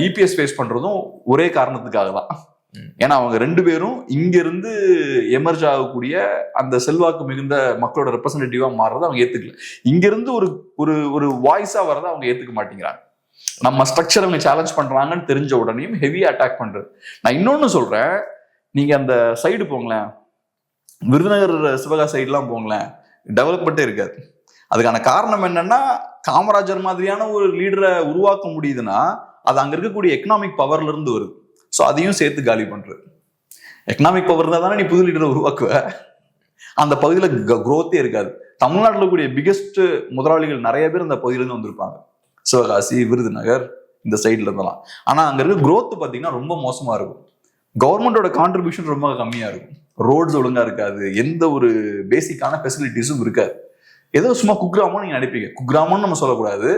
இபிஎஸ் ஃபேஸ் பண்றதும் ஒரே காரணத்துக்காக தான். ஏன்னா அவங்க ரெண்டு பேரும் இங்க இருந்து எமர்ஜ் ஆகக்கூடிய அந்த செல்வாக்கு மிகுந்த மக்களோட ரெப்ரசன்டேட்டிவா மாறுறதை அவங்க ஏத்துக்கல. இங்க இருந்து ஒரு ஒரு ஒரு வாய்ஸா வரதை அவங்க ஏத்துக்க மாட்டேங்கிறாங்க. நம்ம ஸ்ட்ரக்சர் அவங்க சேலஞ்ச் பண்றாங்கன்னு தெரிஞ்ச உடனேயும் ஹெவியா அட்டாக் பண்றது. நான் இன்னொன்னு சொல்றேன், நீங்க அந்த சைடு போங்களேன், விருதுநகர் சிவகா சைடுலாம் போங்களேன், டெவலப்மெண்ட்டே இருக்காது. அதுக்கான காரணம் என்னன்னா, காமராஜர் மாதிரியான ஒரு லீடரை உருவாக்க முடியுதுன்னா அது அங்க இருக்கக்கூடிய எக்கனாமிக் பவர்ல இருந்து வருது. ஸோ அதையும் சேர்த்து காலி பண்றது. எக்கனாமிக் பவர் இருந்தால் தானே நீ புது லீடரை உருவாக்குவ. அந்த பகுதியில் குரோத்தே இருக்காது. தமிழ்நாட்டில் கூடிய பிகெஸ்ட் முதலாளிகள் நிறைய பேர் அந்த பகுதியிலேருந்து வந்திருப்பாங்க. சிவகாசி, விருதுநகர், இந்த சைட்ல இருந்தெல்லாம். ஆனா அங்க இருக்க growth பாத்தீங்கன்னா ரொம்ப மோசமா இருக்கும். கவர்மெண்டோட கான்ட்ரிபியூஷன் ரொம்ப கம்மியா இருக்கும். ரோட்ஸ் ஒழுங்கா இருக்காது, எந்த ஒரு பேசிக்கான ஃபெசிலிட்டிஸும் இருக்காது. ஏதோ சும்மா குக்கிராமம் நீங்க நினைப்பீங்க. குக்கிராமம்னு நம்ம சொல்லக்கூடாது,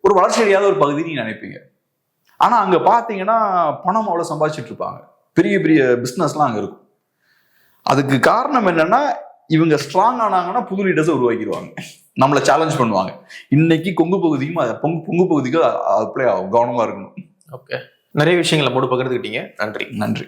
ஒரு வளர்ச்சி அடையாத ஒரு பகுதி நீங்க நினைப்பீங்க. ஆனா அங்க பாத்தீங்கன்னா பணம் அவ்வளவு சம்பாதிச்சுட்டு இருப்பாங்க. பெரிய பெரிய பிசினஸ்லாம் அங்க இருக்கும். அதுக்கு காரணம் என்னன்னா, இவங்க ஸ்ட்ராங் ஆனாங்கன்னா புது லீடர்ஸை உருவாக்கிடுவாங்க, நம்மளை சேலஞ்ச் பண்ணுவாங்க. இன்னைக்கு கொங்கு பகுதிக்கும் பொங்கு பகுதிக்கும் கவனமா இருக்கணும். ஓகே, நிறைய விஷயங்களை மூடு பகிர்ந்துக்கிட்டீங்க. நன்றி.